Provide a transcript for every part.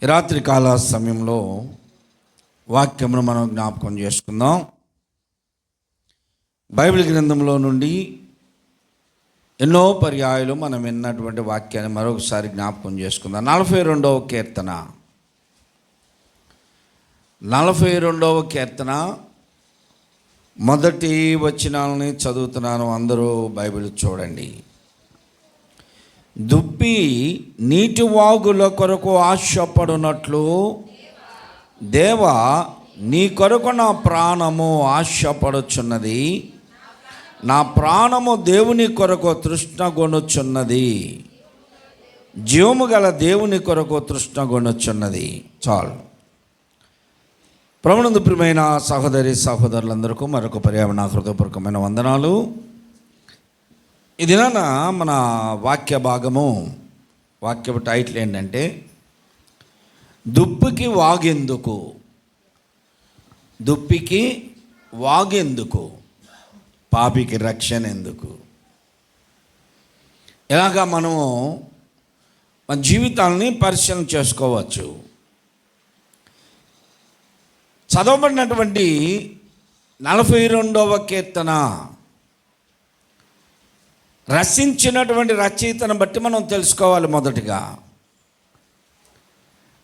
ఈ రాత్రి కాల సమయంలో వాక్యమును మనం జ్ఞాపకం చేసుకుందాం. బైబిల్ గ్రంథంలో నుండి ఎన్నో పర్యాయాలు మనం విన్నటువంటి వాక్యాన్ని మరొకసారి జ్ఞాపకం చేసుకుందాం. 42వ కీర్తన 42వ కీర్తన మొదటి వచనాలని చదువుతున్నాను. అందరూ బైబిల్ చూడండి. దుప్పి నీటి వాగుల కొరకు ఆశపడునట్లు దేవా, నీ కొరకు నా ప్రాణము ఆశపడుచున్నది. నా ప్రాణము దేవుని కొరకు తృష్ణగొనుచున్నది. జీవము గల దేవుని కొరకు తృష్ణగొనుచున్నది. చాలు. ప్రభునందు ప్రియమైన సహోదరి సహోదరులందరికీ మరొక పర్యావరణ హృదయపూర్వకమైన వందనాలు. ఈ దినాన మన వాక్య భాగము, వాక్య టైటిల్ ఏంటంటే దుప్పికి వాగెందుకు. దుప్పికి వాగెందుకు, పాపికి రక్షణ ఎందుకు. ఇలాగా మనము మన జీవితాలని పరిశీలన చేసుకోవచ్చు. చదవబడినటువంటి 42వ కీర్తన రచించినటువంటి రచయితను బట్టి మనం తెలుసుకోవాలి. మొదటిగా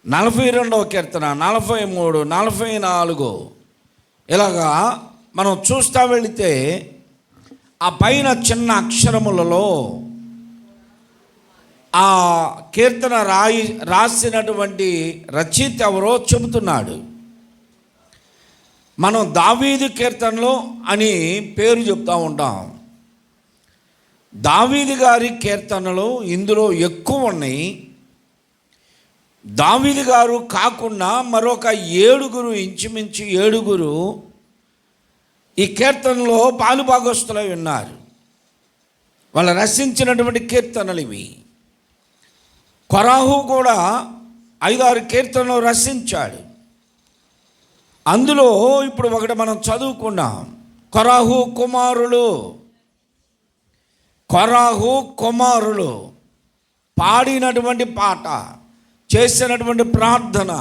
42వ కీర్తన 43, 44 ఇలాగా మనం చూస్తూ వెళితే ఆ పైన చిన్న అక్షరములలో ఆ కీర్తన రాసినటువంటి రచయిత ఎవరో చెబుతున్నాడు. మనం దావీదు కీర్తనలు అని పేరు చెప్తూ ఉంటాం. దావీదు గారి కీర్తనలు ఇందులో ఎక్కువ ఉన్నాయి. దావీదు గారు కాకుండా మరొక 7 ఇంచుమించు 7 ఈ కీర్తనలో పాలుభాగస్తులై ఉన్నారు. వాళ్ళు రచించినటువంటి కీర్తనలు ఇవి. కొరాహు కూడా 5-6 కీర్తనలు రచించాడు. అందులో ఇప్పుడు ఒకటి మనం చదువుకున్నాం. కొరాహు కుమారులు పాడినటువంటి పాట, చేసినటువంటి ప్రార్థన,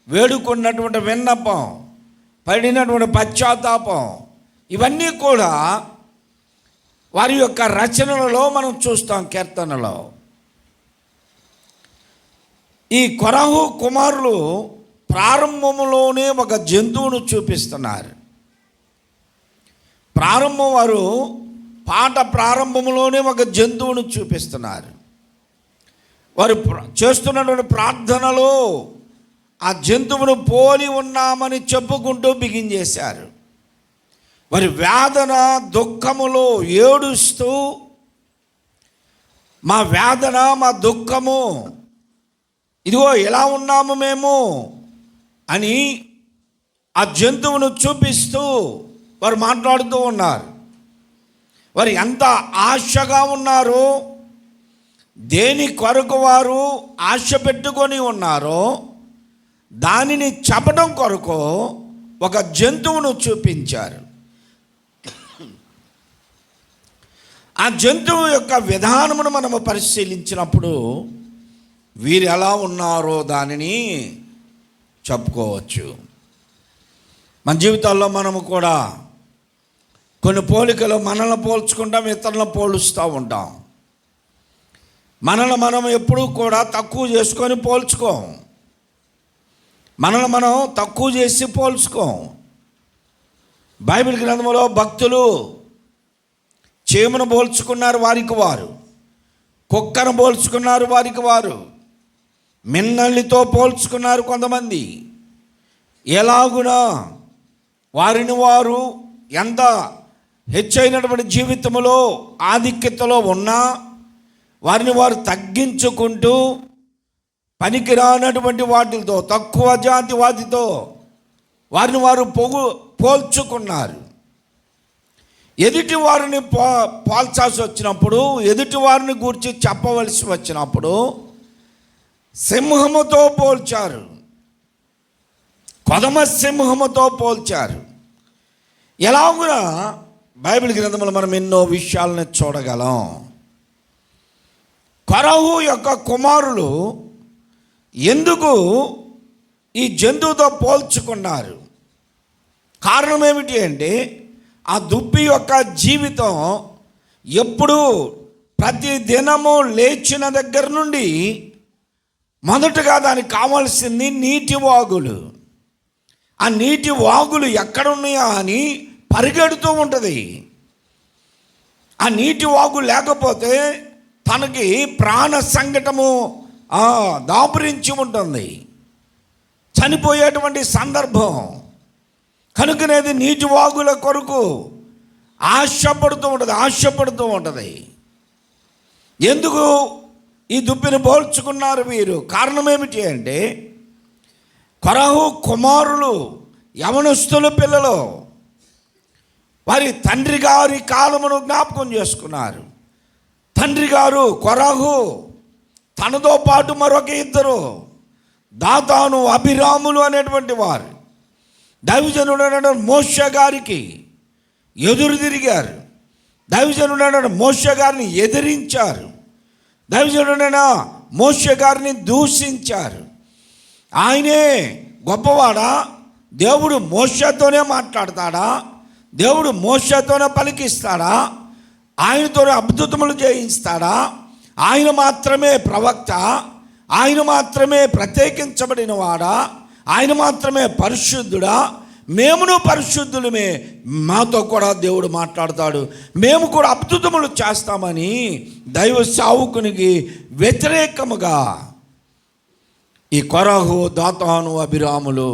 వేడుకున్నటువంటి విన్నపం, పడినటువంటి పశ్చాత్తాపం, ఇవన్నీ కూడా వారి యొక్క రచనలలో మనం చూస్తాం. కీర్తనలో ఈ కొరాహు కుమారులు ప్రారంభంలోనే ఒక జంతువును చూపిస్తున్నారు. వారు పాట ప్రారంభంలోనే ఒక జంతువును చూపిస్తున్నారు. వారు చేస్తున్నటువంటి ప్రార్థనలో ఆ జంతువును పోలి ఉన్నామని చెప్పుకుంటూ బిగించేశారు. వారి వేదన దుఃఖములో ఏడుస్తూ, మా వేదన మా దుఃఖము, ఇదిగో ఎలా ఉన్నాము మేము అని ఆ జంతువును చూపిస్తూ వారు మాట్లాడుతూ ఉన్నారు. వారు ఎంత ఆశగా ఉన్నారో, దేని కొరకు వారు ఆశ పెట్టుకొని ఉన్నారో దానిని చెప్పడం కొరకు ఒక జంతువును చూపించారు. ఆ జంతువు యొక్క విధానమును మనము పరిశీలించినప్పుడు వీరు ఎలా ఉన్నారో దానిని చెప్పుకోవచ్చు. మన జీవితాల్లో మనము కూడా కొన్ని పోలికలు మనల్ని పోల్చుకుంటాం, ఇతరులను పోలుస్తూ ఉంటాం. మనల్ని మనం ఎప్పుడూ కూడా తక్కువ చేసుకొని పోల్చుకోం. మనల్ని మనం తక్కువ చేసి పోల్చుకోం. బైబిల్ గ్రంథంలో భక్తులు చీమను పోల్చుకున్నారు వారికి వారు, కుక్కను పోల్చుకున్నారు వారికి వారు, మిన్నల్లితో పోల్చుకున్నారు కొంతమంది. ఎలాగునా వారిని వారు ఎంత హెచ్చైనటువంటి జీవితంలో ఆధిక్యతలో ఉన్నా వారిని వారు తగ్గించుకుంటూ పనికిరానటువంటి వాటితో, తక్కువ జాతి వాటితో వారిని వారు పోల్చుకున్నారు. ఎదుటి వారిని పోల్చాల్సి వచ్చినప్పుడు, ఎదుటి వారిని గూర్చి చెప్పవలసి వచ్చినప్పుడు సింహముతో పోల్చారు, కొదమ సింహముతో పోల్చారు. ఎలాగునా బైబిల్ గ్రంథంలో మనం ఎన్నో విషయాలను చూడగలం. కొరహు యొక్క కుమారులు ఎందుకు ఈ జంతువుతో పోల్చుకున్నారు? కారణం ఏమిటి అంటే, ఆ దుప్పి యొక్క జీవితం ఎప్పుడు ప్రతి దినము లేచిన దగ్గర నుండి మొదటగా దానికి కావాల్సింది నీటి వాగులు. ఆ నీటి వాగులు ఎక్కడున్నాయా అని పరిగెడుతూ ఉంటుంది. ఆ నీటి వాగు లేకపోతే తనకి ప్రాణ సంకటము దాపురించి ఉంటుంది, చనిపోయేటువంటి సందర్భం. కనుకనేది నీటి వాగుల కొరకు ఆశపడుతూ ఉంటుంది. ఎందుకు ఈ దుప్పిని పోల్చుకున్నారు వీరు? కారణం ఏమిటి అంటే, కొరహు కుమారులు యవనస్తుల పిల్లలు వారి తండ్రి గారి కాలమును జ్ఞాపకం చేసుకున్నారు. తండ్రి గారు కొరహు, తనతో పాటు మరొక ఇద్దరు దాతాను, అభిరాములు అనేటువంటి వారు దైవజనుడైన మోషే గారికి ఎదురు తిరిగారు. దైవజనుడైన మోషే గారిని ఎదిరించారు. దైవజనుడైన మోషే గారిని దూషించారు. ఆయనే గొప్పవాడా? దేవుడు మోషేతోనే మాట్లాడతాడా? దేవుడు మోషేతోనే పలికిస్తాడా? ఆయనతోనే అద్భుతములు చేయిస్తాడా? ఆయన మాత్రమే ప్రవక్త? ఆయన మాత్రమే ప్రత్యేకించబడిన వాడా? ఆయన మాత్రమే పరిశుద్ధుడా? మేమును పరిశుద్ధులమే, మాతో కూడా దేవుడు మాట్లాడతాడు, మేము కూడా అద్భుతములు చేస్తామని దైవ సేవకునికి వ్యతిరేకముగా ఈ కొరహు, దాతాను, అభిరాములు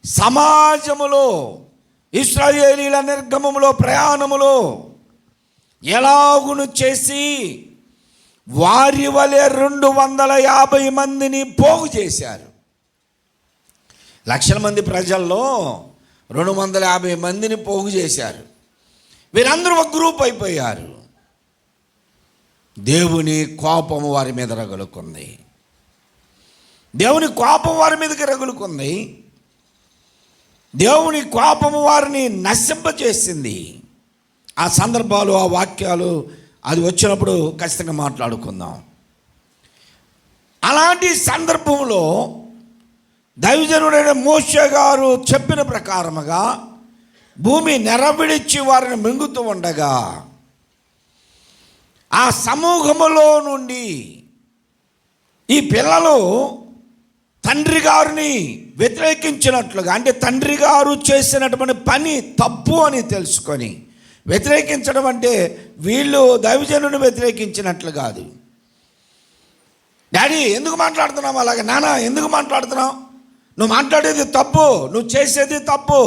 సమాజములో, ఇశ్రాయేలీల నిర్గమములో, ప్రయాణములో ఎలాగును చేసి వారి వలె 250 మందిని పోగు చేశారు. లక్షల మంది ప్రజల్లో 250 మందిని పోగు చేశారు. వీరందరూ ఒక గ్రూప్ అయిపోయారు. దేవుని కోపము వారి మీద రగులుకుంది. దేవుని కోపం వారి మీదకి రగులుకుంది. దేవుని కోపము వారిని నశింపచేసింది. ఆ సందర్భాలు, ఆ వాక్యాలు అది వచ్చినప్పుడు ఖచ్చితంగా మాట్లాడుకుందాం. అలాంటి సందర్భంలో దైవజనుడైన మోషే గారు చెప్పిన ప్రకారముగా భూమి నెరవిడిచి వారిని మింగుతూ ఉండగా, ఆ సమూహములో నుండి ఈ పిల్లలు తండ్రి గారిని వ్యతిరేకించినట్లుగా, అంటే తండ్రి గారు చేసినటువంటి పని తప్పు అని తెలుసుకొని, వ్యతిరేకించడం అంటే వీళ్ళు దైవజనుడిని వ్యతిరేకించినట్లు కాదు. డాడీ ఎందుకు మాట్లాడుతున్నావు అలాగే? నాన్న ఎందుకు మాట్లాడుతున్నావు? నువ్వు మాట్లాడేది తప్పు, నువ్వు చేసేది తప్పు.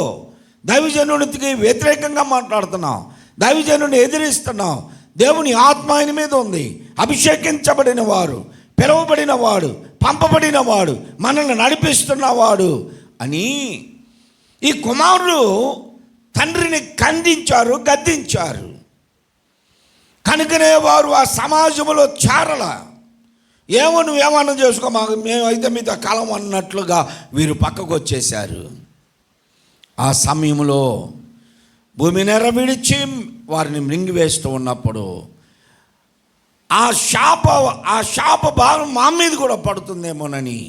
దైవజనుడికి వ్యతిరేకంగా మాట్లాడుతున్నావు, దైవజనుడిని ఎదిరిస్తున్నావు. దేవుని ఆత్మ ఆయన మీద ఉంది. అభిషేకించబడిన వాడు, పిలువబడిన వాడు, పంపబడిన వాడు, మనల్ని నడిపిస్తున్నవాడు అని ఈ కుమారులు తండ్రిని ఖండించారు, గద్దించారు. కనుకనే వారు ఆ సమాజంలో చేరల. ఏమో నువ్వేమన్నా చేసుకో, మాకు మేమైతే మీతో కలం అన్నట్లుగా వీరు పక్కకు వచ్చేశారు. ఆ సమయంలో భూమి నెరవిడిచి వారిని మృంగివేస్తూ ఉన్నప్పుడు ఆ శాప భారం మా మీద కూడా పడుతుందేమోనని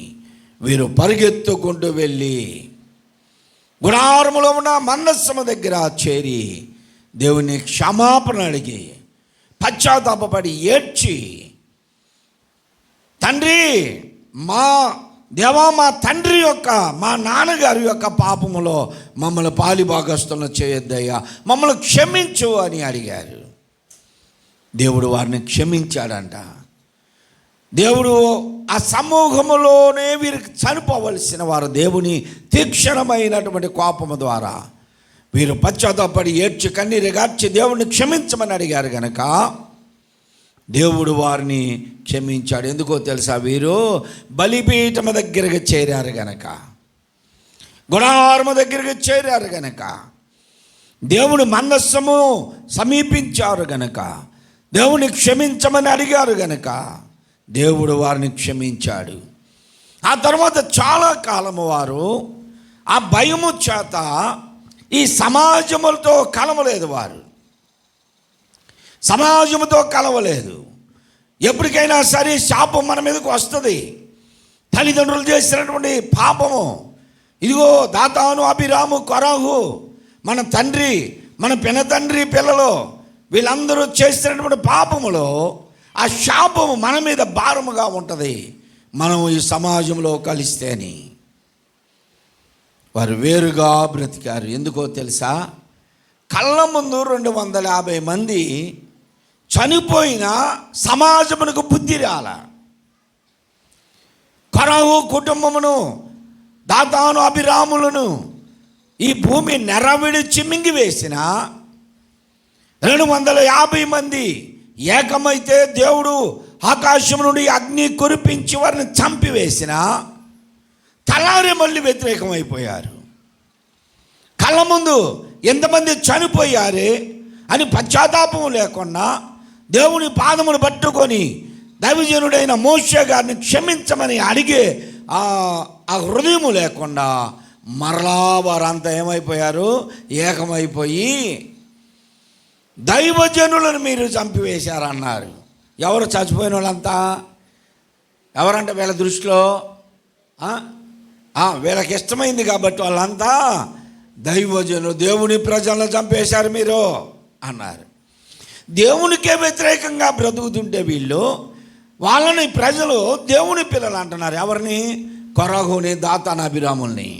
వీరు పరిగెత్తుకుంటూ వెళ్ళి గుడారములో ఉన్న మందస్సము దగ్గర చేరి దేవుని క్షమాపణ అడిగి పశ్చాత్తాపపడి ఏడ్చి, తండ్రి మా దేవా, మా తండ్రి యొక్క, మా నాన్నగారి యొక్క పాపములో మమ్మల్ని పాలిభాగస్తులను చేయొద్దయ్యా, మమ్మల్ని క్షమించు అని అడిగారు. దేవుడు వారిని క్షమించాడంట. దేవుడు ఆ సమూహములోనే వీరికి చనిపోవలసిన వారు దేవుని తీక్షణమైనటువంటి కోపము ద్వారా వీరు పశ్చాత్తాపడి ఏడ్చి కన్నీరు గార్చి దేవుడిని క్షమించమని అడిగారు కనుక దేవుడు వారిని క్షమించాడు. ఎందుకో తెలుసా? వీరు బలిపీఠము దగ్గరికి చేరారు గనక, గుడారము దగ్గరికి చేరారు గనక, దేవుని మందస్సము సమీపించారు గనక, దేవుని క్షమించమని అడిగారు గనక దేవుడు వారిని క్షమించాడు. ఆ తర్వాత చాలా కాలము వారు ఆ భయము చేత ఈ సమాజములతో కలవలేదు. వారు సమాజముతో కలవలేదు. ఎప్పటికైనా సరే శాపం మన మీదకు వస్తుంది. తల్లిదండ్రులు చేసినటువంటి పాపము, ఇదిగో దాతాను, అబీరాము, కొరాహు, మన తండ్రి, మన పినతండ్రి పిల్లలు, వీళ్ళందరూ చేసినటువంటి పాపములో ఆ శాపము మన మీద భారముగా ఉంటుంది. మనం ఈ సమాజంలో కలిస్తేని. వారు వేరుగా బ్రతికారు. ఎందుకో తెలుసా? కళ్ళ ముందు 250 మంది చనిపోయిన సమాజమునకు బుద్ధి రాల. కొరాహు కుటుంబమును, దాతాను, అబీరాములను ఈ భూమి నెరవిడిచి మింగివేసిన 250 మంది ఏకమైతే దేవుడు ఆకాశం నుండి అగ్ని కురిపించి వారిని చంపివేసిన తలారి మళ్ళీ వ్యతిరేకమైపోయారు. కళ్ళ ముందు ఎంతమంది చనిపోయారే అని పశ్చాత్తాపం లేకుండా దేవుని పాదమును పట్టుకొని దైవజనుడైన మోషే గారిని క్షమించమని అడిగే ఆ హృదయము లేకుండా మరలా వారంతా ఏమైపోయారు? ఏకమైపోయి దైవజనులను మీరు చంపివేశారన్నారు. ఎవరు చచ్చిపోయిన వాళ్ళంతా? ఎవరంటే వీళ్ళ దృష్టిలో వీళ్ళకి ఇష్టమైంది కాబట్టి వాళ్ళంతా దైవజనులు, దేవుని ప్రజలను చంపేశారు మీరు అన్నారు. దేవునికే వ్యతిరేకంగా బ్రతుకుతుంటే వీళ్ళు వాళ్ళని ప్రజలు దేవుని పిల్లలు అంటున్నారు. ఎవరిని? కొరాహుని, దాతాను, అబీరాముల్ని.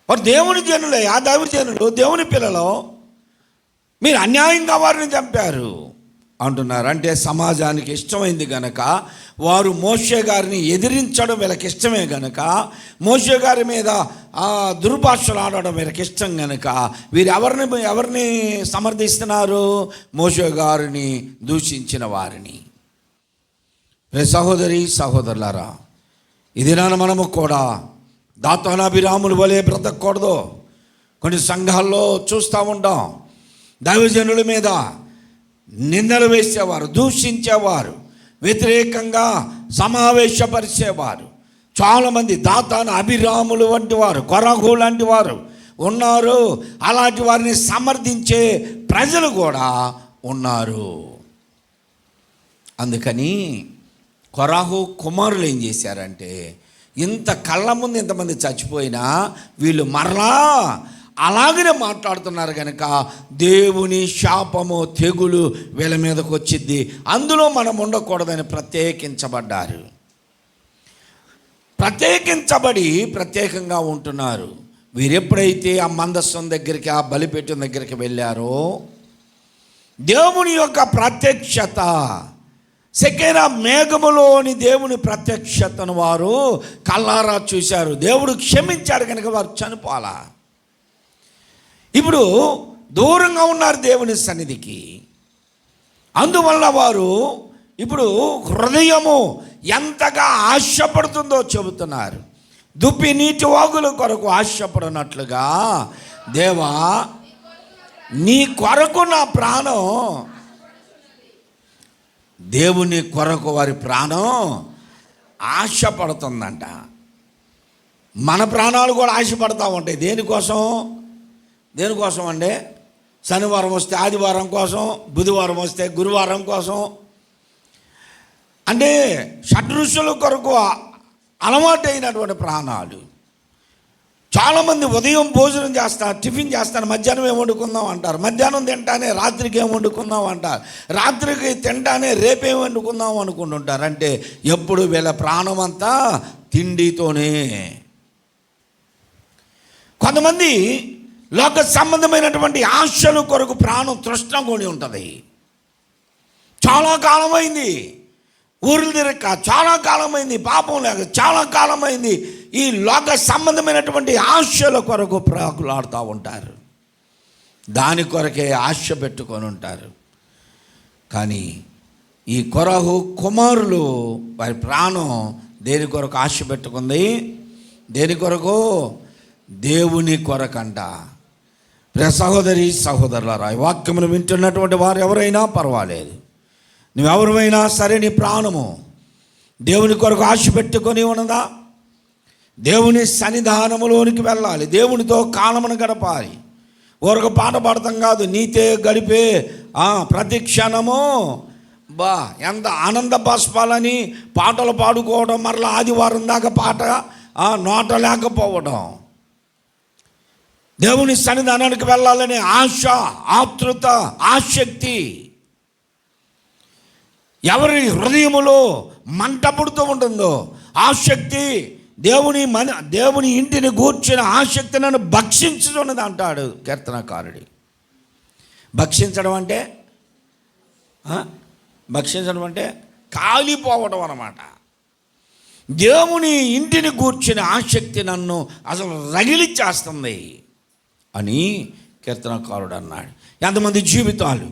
వారు దేవుని జనులే, ఆ దైవజనులు, దేవుని పిల్లలు, మీరు అన్యాయంగా వారిని చంపారు అంటున్నారు. అంటే సమాజానికి ఇష్టమైంది కనుక వారు మోషే గారిని ఎదిరించడం వీళ్ళకి ఇష్టమే కనుక, మోషే గారి మీద దుర్భాషలు ఆడడం వీళ్ళకి ఇష్టం కనుక వీరు ఎవరిని సమర్థిస్తున్నారు? మోషే గారిని దూషించిన వారిని. సహోదరి సహోదరులారా, ఇది మనము కూడా దాతాను, అబీరాముల వలె బ్రతకూడదు. కొన్ని సంఘాల్లో చూస్తూ ఉంటాం, దైవజనుల మీద నిందలు వేసేవారు, దూషించేవారు, వ్యతిరేకంగా సమావేశపరిచేవారు చాలామంది. దాతాను, అబీరాములు వంటి వారు, కొరాహు లాంటి వారు ఉన్నారు. అలాంటి వారిని సమర్థించే ప్రజలు కూడా ఉన్నారు. అందుకని కొరాహు కుమారులు ఏం చేశారంటే, ఇంత కళ్ళ ముందు ఇంతమంది చచ్చిపోయినా వీళ్ళు మరలా అలాగనే మాట్లాడుతున్నారు కనుక దేవుని శాపము, తెగులు వీళ్ళ మీదకి వచ్చింది. అందులో మనం ఉండకూడదని ప్రత్యేకించబడ్డారు. ప్రత్యేకించబడి ప్రత్యేకంగా ఉంటున్నారు. వీరెప్పుడైతే ఆ మందస్సం దగ్గరికి, ఆ బలిపీఠం దగ్గరికి వెళ్ళారో దేవుని యొక్క ప్రత్యక్షత, సెకెనా మేఘములోని దేవుని ప్రత్యక్షతను వారు కళ్ళారా చూశారు. దేవుడు క్షమించాడు కనుక వారు చనిపోలా. ఇప్పుడు దూరంగా ఉన్నారు దేవుని సన్నిధికి. అందువల్ల వారు ఇప్పుడు హృదయము ఎంతగా ఆశపడుతుందో చెబుతున్నారు. దుప్పి నీటి వాగుల కొరకు ఆశపడినట్లుగా, దేవా నీ కొరకు నా ప్రాణం, దేవుని కొరకు వారి ప్రాణం ఆశపడుతుందంట. మన ప్రాణాలు కూడా ఆశపడతా ఉంటాయి. దేనికోసం అంటే శనివారం వస్తే ఆదివారం కోసం, బుధవారం వస్తే గురువారం కోసం, అంటే షడ్రుచుల కొరకు అలవాటైనటువంటి ప్రాణాలు. చాలామంది ఉదయం భోజనం చేస్తారు, టిఫిన్ చేస్తారు, మధ్యాహ్నం ఏం వండుకుందాం అంటారు, మధ్యాహ్నం తింటానే రాత్రికి ఏం వండుకుందాం అంటారు, రాత్రికి తింటానే రేపేం వండుకుందాం అనుకుంటుంటారు. అంటే ఎప్పుడు వీళ్ళ ప్రాణం అంతా తిండితోనే. కొంతమంది లోక సంబంధమైనటువంటి ఆశల కొరకు ప్రాణం తృష్ణకొని ఉంటుంది. చాలా కాలమైంది ఊరులు తిరగక, చాలా కాలమైంది పాపం లేక, చాలా కాలమైంది ఈ లోక సంబంధమైనటువంటి ఆశల కొరకు ప్రాకులాడుతూ ఉంటారు. దాని కొరకే ఆశ పెట్టుకొని ఉంటారు. కానీ ఈ కొరాహు కుమారులు వారి ప్రాణం దేని కొరకు ఆశ పెట్టుకుంది? దేని కొరకు? దేవుని కొరకంట. సహోదరి సహోదరులారా, ఈ వాక్యమును వింటున్నటువంటి వారు ఎవరైనా పర్వాలేదు, నువ్వెవరైనా సరే, నీ ప్రాణము దేవుని కొరకు ఆశ పెట్టుకొని ఉన్నదా? దేవుని సన్నిధానములోనికి వెళ్ళాలి, దేవునితో కాలమును గడపాలి. ఊరకు పాట పాడతాం కాదు, నీతే గడిపే ప్రతి క్షణము బా ఎంత ఆనంద బాష్పాలని పాటలు పాడుకోవడం, మరలా ఆదివారం దాకా పాట నోట లేకపోవడం, దేవుని సన్నిధానానికి వెళ్ళాలనే ఆశ, ఆతృత, ఆసక్తి, ఎవరి హృదయములో మంట పుడుతూ ఉంటుందో ఆసక్తి, దేవుని ఇంటిని గూర్చిన ఆసక్తి నన్ను భక్షించుతున్నది అంటాడు కీర్తనకారుడు. భక్షించడం అంటే కాలిపోవడం అన్నమాట. దేవుని ఇంటిని గూర్చిన ఆసక్తి నన్ను అసలు రగిలిచ్చేస్తుంది అని కీర్తనకారుడు అన్నాడు. ఎంతమంది జీవితాలు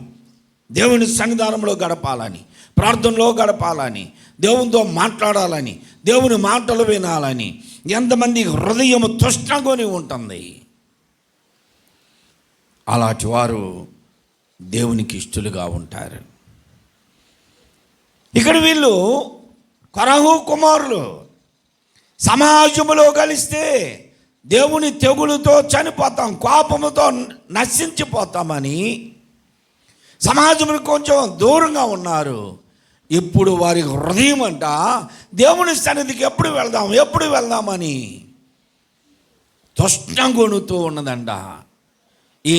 దేవుని సన్నిధానంలో గడపాలని, ప్రార్థనలో గడపాలని, దేవునితో మాట్లాడాలని, దేవుని మాటలు వినాలని ఎంతమంది హృదయం తృష్ణగొని ఉంటుంది. అలాంటి వారు దేవునికి ఇష్టలుగా ఉంటారు. ఇక్కడ వీళ్ళు కొరహు కుమారులు సమాజములో కలిస్తే దేవుని తెగులుతో చనిపోతాం, కోపముతో నశించిపోతామని సమాజమునికి కొంచెం దూరంగా ఉన్నారు. ఇప్పుడు వారి హృదయం అంట దేవుని సన్నిధికి ఎప్పుడు వెళ్దామని తృష్ణగొనుతూ ఉన్నదంట. ఈ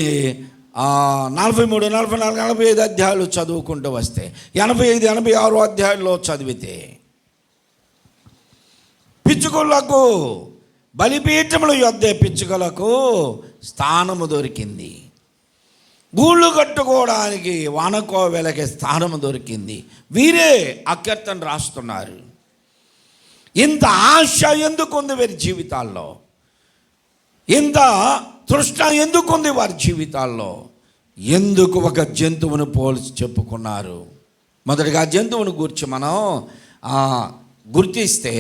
43, 44, 45 అధ్యాయాలు చదువుకుంటూ వస్తే 85, 86 అధ్యాయుల్లో చదివితే పిచ్చుకలకు బలిపీఠముల యొద్దే పిచ్చుకలకు స్థానము దొరికింది, గూళ్ళు కట్టుకోవడానికి వానకోవెలకి స్థానము దొరికింది. వీరే ఆ కీర్తన రాస్తున్నారు. ఇంత ఆశ ఎందుకుంది వీరి జీవితాల్లో, ఇంత తృష్ణ ఎందుకుంది వారి జీవితాల్లో? ఎందుకు ఒక జంతువును పోల్చి చెప్పుకున్నారు? మొదటిగా జంతువుని గురించి మనం గుర్తిస్తే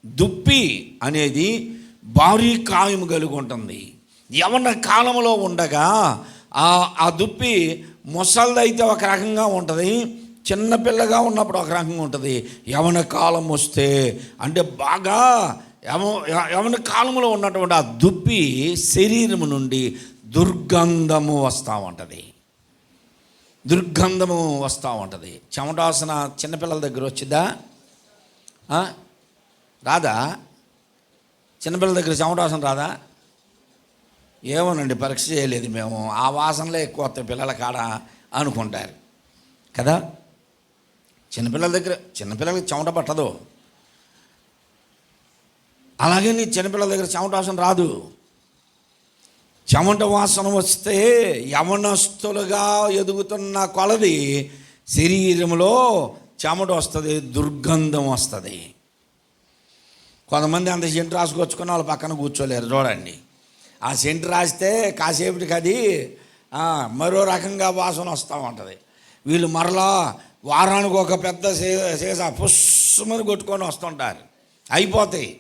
దుప్పి అనేది భారీ కాయము కలిగి ఉంటుంది. యవన కాలంలో ఉండగా ఆ దుప్పి ముసలిదైతే ఒక రకంగా ఉంటుంది, చిన్నపిల్లగా ఉన్నప్పుడు ఒక రకంగా ఉంటుంది. యవన కాలం వస్తే అంటే బాగా యవన కాలంలో ఉన్నటువంటి ఆ దుప్పి శరీరము నుండి దుర్గంధము వస్తూ ఉంటుంది. చెమటాసన చిన్నపిల్లల దగ్గర వచ్చిందా? రాదా? చిన్నపిల్లల దగ్గర చెమటాసన రాదా? ఏమోనండి, పరీక్ష చేయలేదు మేము, ఆ వాసనలే ఎక్కువ వస్తాయి పిల్లల కాడ అనుకుంటారు కదా. చిన్నపిల్లలకి చెమట పట్టదు, అలాగే నీ చిన్నపిల్లల దగ్గర చెమటాసన రాదు. చెమట వాసన వస్తే యవనస్తులుగా ఎదుగుతున్న కొలది శరీరంలో చెమట వస్తుంది, దుర్గంధం వస్తుంది. కొంతమంది అంత సెంటు రాసుకొచ్చుకుని వాళ్ళ పక్కన కూర్చోలేరు. చూడండి, ఆ సెంటు రాస్తే కాసేపటికి అది మరో రకంగా వాసన వస్తూ ఉంటుంది. వీళ్ళు మరలా వారానికి ఒక పెద్ద సీసా పుష్మని కొట్టుకొని వస్తుంటారు, అయిపోతాయి.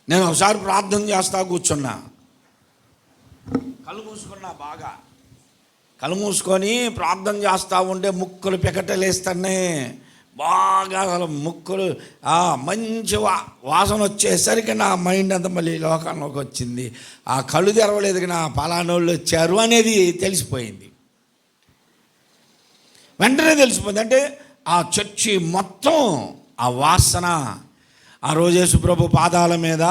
నేను ఒకసారి ప్రార్థన చేస్తా కూర్చున్నా, కళ్ళు మూసుకొని ప్రార్థన చేస్తూ ఉంటే ముక్కులు పికటలేస్తానే, బాగా ముక్కులు మంచి వాసన వచ్చేసరికి నా మైండ్ అంతా మళ్ళీ లోకంలోకి వచ్చింది. ఆ కళ్ళు తెరవలేదు, నా పలానోళ్ళు వచ్చారు అనేది తెలిసిపోయింది. వెంటనే తెలిసిపోయింది. అంటే ఆ చర్చి మొత్తం ఆ వాసన, ఆ రోజు యేసుప్రభు పాదాల మీద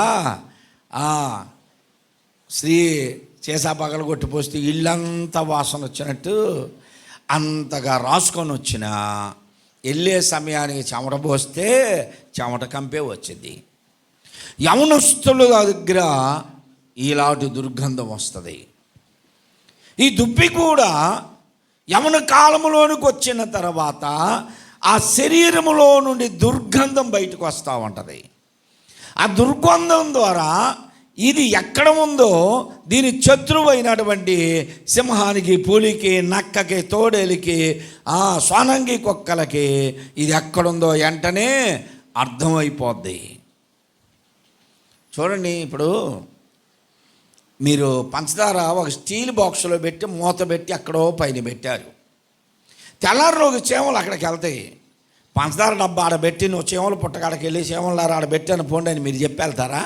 స్త్రీ చేసా పగలు కొట్టిపోస్తే ఇల్లంతా వాసన వచ్చినట్టు అంతగా రాసుకొని వచ్చిన వెళ్ళే సమయానికి చెమట పోస్తే చెమట కంపే వచ్చింది. యవనస్తుల దగ్గర ఇలాంటి దుర్గంధం వస్తుంది. ఈ దుప్పి కూడా యవన కాలంలోనికి వచ్చిన తర్వాత ఆ శరీరములో నుండి దుర్గంధం బయటకు వస్తూ ఉంటుంది. ఆ దుర్గంధం ద్వారా ఇది ఎక్కడ ఉందో దీని శత్రువు అయినటువంటి సింహానికి, పులికి, నక్కకి, తోడేలికి, సోనంగి కుక్కలకి ఇది ఎక్కడుందో వెంటనే అర్థమైపోద్ది. చూడండి, ఇప్పుడు మీరు పంచదార ఒక స్టీల్ బాక్స్లో పెట్టి మూత పెట్టి ఎక్కడో పైన పెట్టారు. తెల్లారిలోకి చీమలు అక్కడికి వెళ్తాయి. పంచదార డబ్బా ఆడబెట్టి నువ్వు చీమలు పుట్టకాడకి వెళ్ళి చీమలు ఆడబెట్టాను పోండి అని మీరు చెప్పి వెళ్తారా?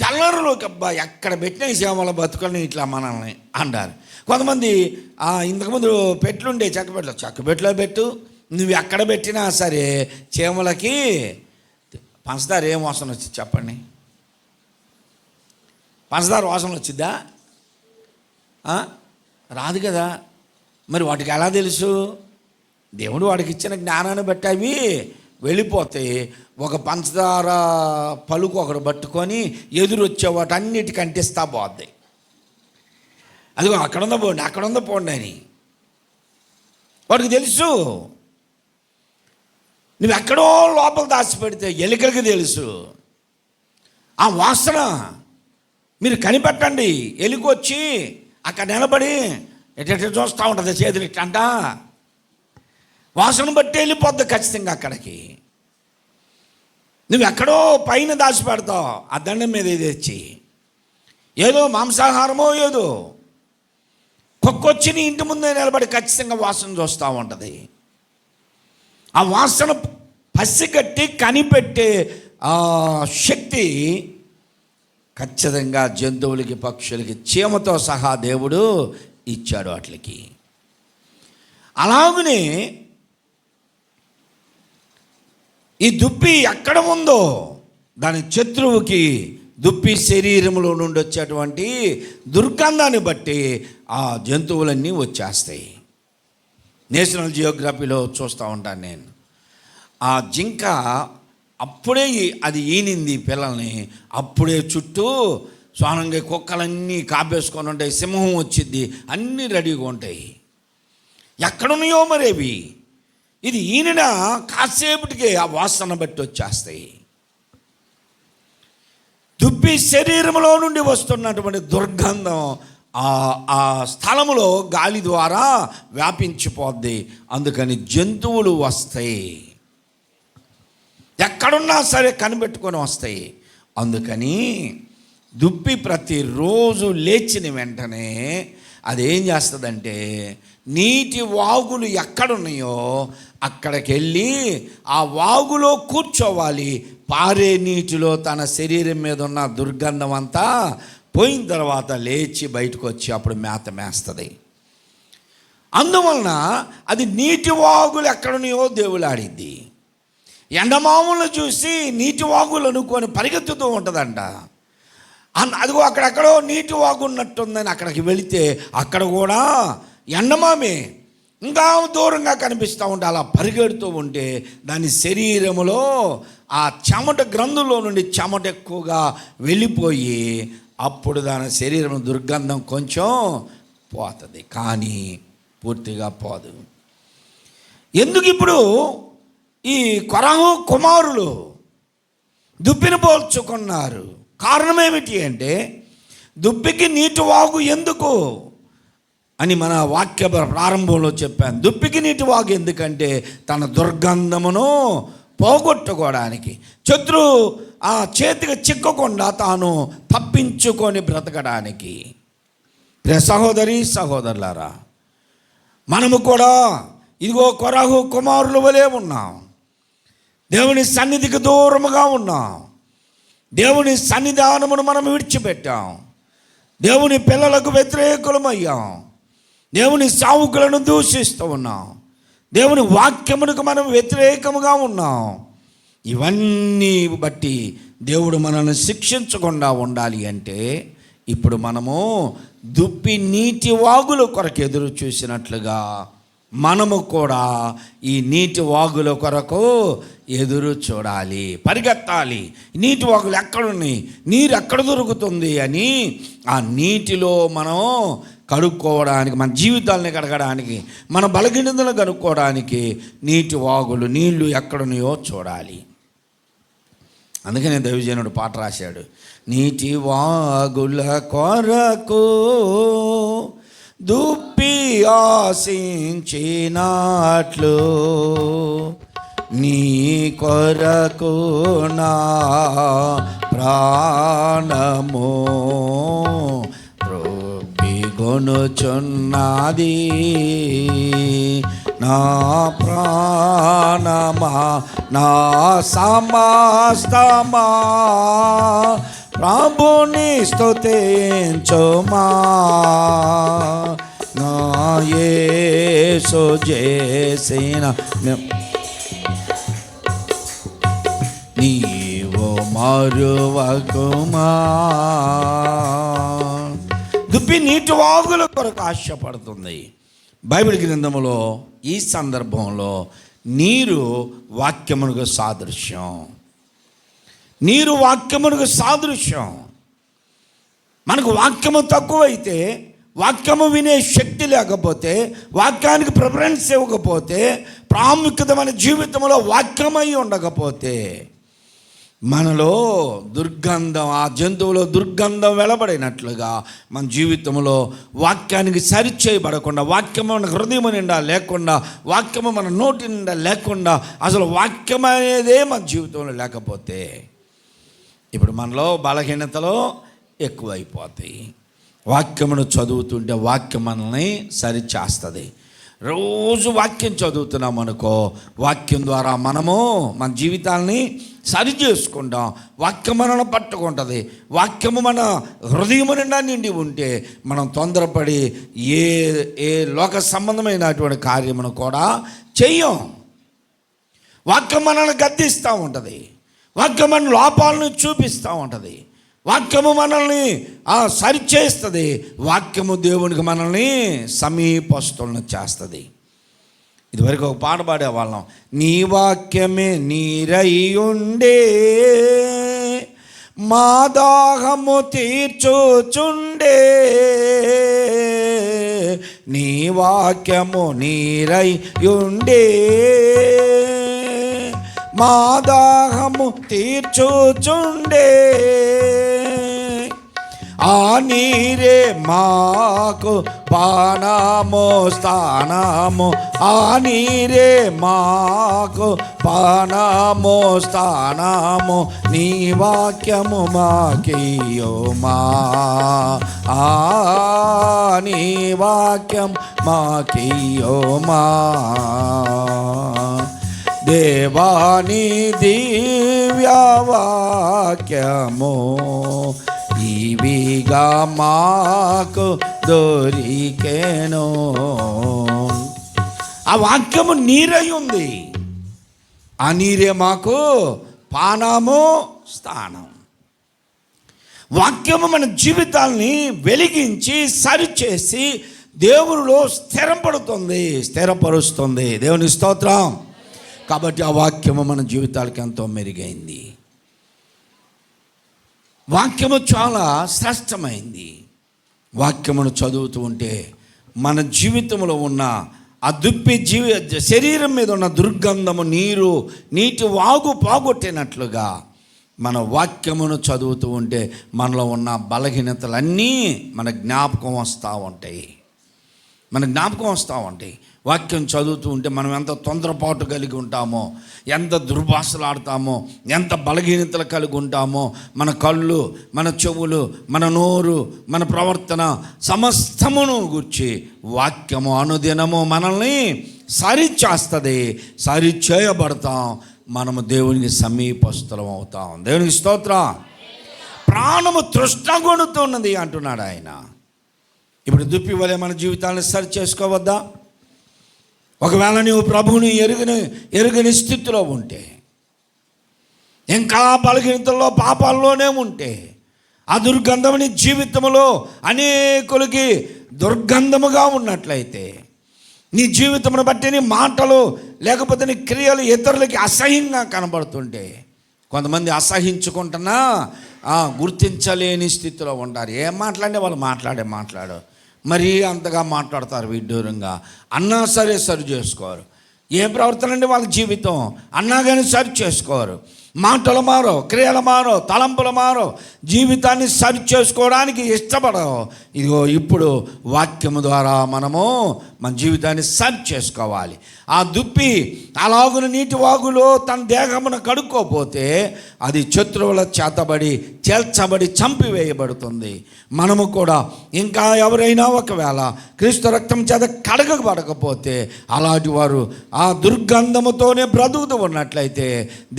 తెల్లరులోకి అబ్బా ఎక్కడ పెట్టిన ఈ సేవల బతుకొని ఇట్లా మనల్ని అంటారు. కొంతమంది ఇంతకుముందు పెట్లుండే చెక్కపెట్టలో పెట్టు, నువ్వు ఎక్కడ పెట్టినా సరే చీమలకి పంచదార ఏం వాసన వచ్చింది చెప్పండి? పంచదార వాసన వచ్చిద్దా? రాదు కదా. మరి వాటికి ఎలా తెలుసు? దేవుడు వాడికి ఇచ్చిన జ్ఞానాన్ని బట్టి అవి వెళ్ళిపోతాయి. ఒక పంచదార పలుకు ఒకడు పట్టుకొని ఎదురొచ్చే వాటి అన్నిటికి అంటిస్తా పోద్ది. అదిగో అక్కడుందా పోండి, అక్కడుందా పోండి అని వాడికి తెలుసు. నువ్వు ఎక్కడో లోపల దాచిపెడితే ఎలుకలకి తెలుసు ఆ వాసన. మీరు కనిపెట్టండి, ఎలుక వచ్చి అక్కడ నిలబడి ఎట్ట చూస్తూ ఉంటుంది, చేతులు ఇట్టంట వాసన బట్టి వెళ్ళిపోద్ది ఖచ్చితంగా అక్కడికి. నువ్వు ఎక్కడో పైన దాచి పెడతావు ఆ దండం మీద తెచ్చి, ఏదో మాంసాహారమో ఏదో కుక్కొచ్చి నీ ఇంటి ముందే నిలబడి ఖచ్చితంగా వాసన చూస్తూ ఉంటుంది. ఆ వాసన పసిగట్టి కనిపెట్టే శక్తి ఖచ్చితంగా జంతువులకి, పక్షులకి, చీమతో సహా దేవుడు ఇచ్చాడు వాటికి. అలాగనే ఈ దుప్పి ఎక్కడ ఉందో దాని శత్రువుకి దుప్పి శరీరంలో నుండి వచ్చేటువంటి దుర్గంధాన్ని బట్టి ఆ జంతువులన్నీ వచ్చేస్తాయి. నేషనల్ జియోగ్రఫీలో చూస్తూ ఉంటాను నేను. ఆ జింక అప్పుడే అది ఈనింది పిల్లల్ని, అప్పుడే చుట్టూ స్వానంగా కుక్కలన్నీ కాపేసుకొని ఉంటాయి, సింహం వచ్చింది, అన్నీ రెడీగా ఉంటాయి. ఎక్కడున్నాయో మరేవి ఇది ఈయన కాసేపటికే ఆ వాసన బట్టి వచ్చేస్తాయి. దుప్పి శరీరంలో నుండి వస్తున్నటువంటి దుర్గంధం ఆ స్థలములో గాలి ద్వారా వ్యాపించిపోద్ది. అందుకని జంతువులు వస్తాయి, ఎక్కడున్నా సరే కనిపెట్టుకొని వస్తాయి. అందుకని దుప్పి ప్రతిరోజు లేచిన వెంటనే అదేం చేస్తుందంటే నీటి వాగులు ఎక్కడున్నాయో అక్కడికి వెళ్ళి ఆ వాగులో కూర్చోవాలి. పారే నీటిలో తన శరీరం మీద ఉన్న దుర్గంధం అంతా పోయిన తర్వాత లేచి బయటకు వచ్చి అప్పుడు మేత మేస్తుంది. అందువలన అది నీటి వాగులు ఎక్కడున్నాయో దేవులాడిద్ది. ఎండమాములు చూసి నీటి వాగులు అనుకొని పరిగెత్తుతూ ఉంటుందంట. అదిగో అక్కడెక్కడో నీటి వాగు ఉన్నట్టుందని అక్కడికి వెళితే అక్కడ కూడా ఎండమామే ఇంకా దూరంగా కనిపిస్తూ ఉంటే అలా పరిగెడుతూ ఉంటే దాని శరీరములో ఆ చెమట గ్రంథుల్లో నుండి చెమట ఎక్కువగా వెళ్ళిపోయి అప్పుడు దాని శరీరం దుర్గంధం కొంచెం పోతుంది, కానీ పూర్తిగా పోదు. ఎందుకు ఇప్పుడు ఈ కొరహు కుమారులు దుప్పిని పోల్చుకున్నారు? కారణం ఏమిటి అంటే దుప్పికి నీటి వాగు ఎందుకు అని మన వాక్య ప్రారంభంలో చెప్పాను. దుప్పికి నీటి వాగు ఎందుకంటే తన దుర్గంధమును పోగొట్టుకోవడానికి, శత్రు ఆ చేతికి చిక్కకుండా తాను తప్పించుకొని బ్రతకడానికి. సహోదరి సహోదరులారా, మనము కూడా ఇదిగో కొరహు కుమారుల వలె ఉన్నాం. దేవుని సన్నిధికి దూరముగా ఉన్నాం. దేవుని సన్నిధానమును మనం విడిచిపెట్టాం. దేవుని పిల్లలకు వ్యతిరేకులమయ్యాం. దేవుని సావుకులను దూషిస్తూ ఉన్నాం. దేవుని వాక్యమునకు మనం వ్యతిరేకముగా ఉన్నాం. ఇవన్నీ బట్టి దేవుడు మనల్ని శిక్షించకుండా ఉండాలి అంటే ఇప్పుడు మనము దుప్పి నీటి వాగుల కొరకు ఎదురు చూసినట్లుగా మనము కూడా ఈ నీటి వాగుల కొరకు ఎదురు చూడాలి, పరిగెత్తాలి. నీటి వాగులు ఎక్కడున్నాయి, నీరు ఎక్కడ దొరుకుతుంది అని ఆ నీటిలో మనం కడుక్కోవడానికి, మన జీవితాలని కడగడానికి, మన బలహీనతలను కనుక్కోవడానికి నీటి వాగులు, నీళ్లు ఎక్కడున్నాయో చూడాలి. అందుకనే దైవజనుడు పాట రాశాడు, నీటి వాగుల కొరకు దుప్పి ఆశించినట్లు నీ కొరకు నా ప్రాణము రొబ్బిగొనుచున్నది. నా ప్రాణమా నా సమస్తమా ప్రభుని స్తుతించుమా, నా యేసు చేసిన నీవు మరువకుమా. దుప్పి నీటి వాగుల కొరకు ఆశపడుతుంది. బైబిల్ గ్రంథములో ఈ సందర్భంలో నీరు వాక్యమునకు సాదృశ్యం. నీరు వాక్యమునకు సాదృశ్యం. మనకు వాక్యము తక్కువైతే, వాక్యము వినే శక్తి లేకపోతే, వాక్యానికి ప్రిఫరెన్స్ ఇవ్వకపోతే, ప్రాముఖ్యత మన జీవితంలో వాక్యమై ఉండకపోతే మనలో దుర్గంధం, ఆ జంతువులో దుర్గంధం వెలబడినట్లుగా మన జీవితంలో వాక్యానికి సరిచేయబడకుండా, వాక్యము మన హృదయం నిండా లేకుండా, వాక్యము మన నోటి నిండా లేకుండా, అసలు వాక్యం అనేదే మన జీవితంలో లేకపోతే ఇప్పుడు మనలో బలహీనతలో ఎక్కువైపోతాయి. వాక్యమును చదువుతుంటే వాక్యం మనల్ని సరిచేస్తుంది. రోజు వాక్యం చదువుతున్నాం అనుకో, వాక్యం ద్వారా మనము మన జీవితాన్ని సరి చేసుకుంటాం. వాక్యం మనల్ని పట్టుకుంటుంది. వాక్యము మన హృదయము నిండా నిండి ఉంటే మనం తొందరపడి ఏ లోక సంబంధమైనటువంటి కార్యమును కూడా చెయ్యం. వాక్యం మనల్ని గద్దిస్తూ ఉంటుంది. వాక్యం మన లోపాలను చూపిస్తూ ఉంటుంది. వాక్యము మనల్ని సరిచేస్తుంది. వాక్యము దేవునికి మనల్ని సమీపస్తులను చేస్తుంది. ఇదివరకు ఒక పాట పాడేవాళ్ళం, నీ వాక్యమే నీరయ్యుండే మా దాహము తీర్చుచుండే, నీ వాక్యము నీరయ్యుండే మా దాహము తీర్చుచుండే, ఆ నీరే మాకు పానము స్థానము, ఆ నీరే మాకు పానము స్థానము, నీ వాక్యము మాకియోమా, నీ వాక్యం మాకియోమా. దేవాని దివ్యవాక్యము ఇవిగా మాకు దొరికెను. ఆ వాక్యము నీరై ఉంది. ఆ నీరే మాకు పానము స్థానం. వాక్యము మన జీవితాల్ని వెలిగించి సరిచేసి దేవునిలో స్థిరపరుస్తుంది. దేవుని స్తోత్రం. కాబట్టి ఆ వాక్యము మన జీవితాలకి ఎంతో మెరుగైంది. వాక్యము చాలా శ్రేష్టమైంది. వాక్యమును చదువుతూ ఉంటే మన జీవితంలో ఉన్న ఆ దుప్పి శరీరం మీద ఉన్న దుర్గంధము నీటి వాగు పోగొట్టినట్లుగా మన వాక్యమును చదువుతూ ఉంటే మనలో ఉన్న బలహీనతలన్నీ మన జ్ఞాపకం వస్తూ ఉంటాయి. వాక్యం చదువుతూ ఉంటే మనం ఎంత తొందరపాటు కలిగి ఉంటామో, ఎంత దుర్భాషలు ఆడతామో, ఎంత బలహీనతలు కలిగి ఉంటామో, మన కళ్ళు, మన చెవులు, మన నోరు, మన ప్రవర్తన సమస్తమును గూర్చి వాక్యము అనుదినము మనల్ని సరిచేస్తుంది. సరిచేయబడతాం. మనము దేవునికి సమీపస్తులం అవుతాం. దేవునికి స్తోత్రం. ప్రాణము తృష్ణగొనుతున్నది అంటున్నాడు ఆయన. ఇప్పుడు దుప్పి వలె మన జీవితాన్ని సరి చేసుకోవద్దా? ఒకవేళ నీవు ప్రభువుని ఎరుగని స్థితిలో ఉంటే, ఇంకా బలహీనతల్లో పాపాల్లోనే ఉంటే, ఆ దుర్గంధము నీ జీవితంలో అనేకులకి దుర్గంధముగా ఉన్నట్లయితే, నీ జీవితమును బట్టి నీ మాటలు లేకపోతే నీ క్రియలు ఇతరులకి అసహ్యంగా కనబడుతుంటే, కొంతమంది అసహించుకుంటున్నా గుర్తించలేని స్థితిలో ఉంటారు. ఏం మాట్లాడే వాళ్ళు మాట్లాడు మరీ అంతగా మాట్లాడతారు విడ్డూరంగా. అన్నా సరే సరి చేసుకోరు. ఏ ప్రవర్తన అండి వాళ్ళ జీవితం అన్నా కానీ సరి చేసుకోరు. మాటలు మారో, క్రియలు మారో, తలంపులు మారో, జీవితాన్ని సరి చేసుకోవడానికి ఇష్టపడవు. ఇదిగో ఇప్పుడు వాక్యము ద్వారా మనము మన జీవితాన్ని సరి చేసుకోవాలి. ఆ దుప్పి అలాగున నీటి వాగులో తన దేహమును కడుక్కోపోతే అది శత్రువుల చేతబడి చేల్చబడి చంపివేయబడుతుంది. మనము కూడా ఇంకా ఎవరైనా ఒకవేళ క్రీస్తు రక్తం చేత కడగబడకపోతే అలాంటి వారు ఆ దుర్గంధముతోనే బ్రతుకుతూ ఉన్నట్లయితే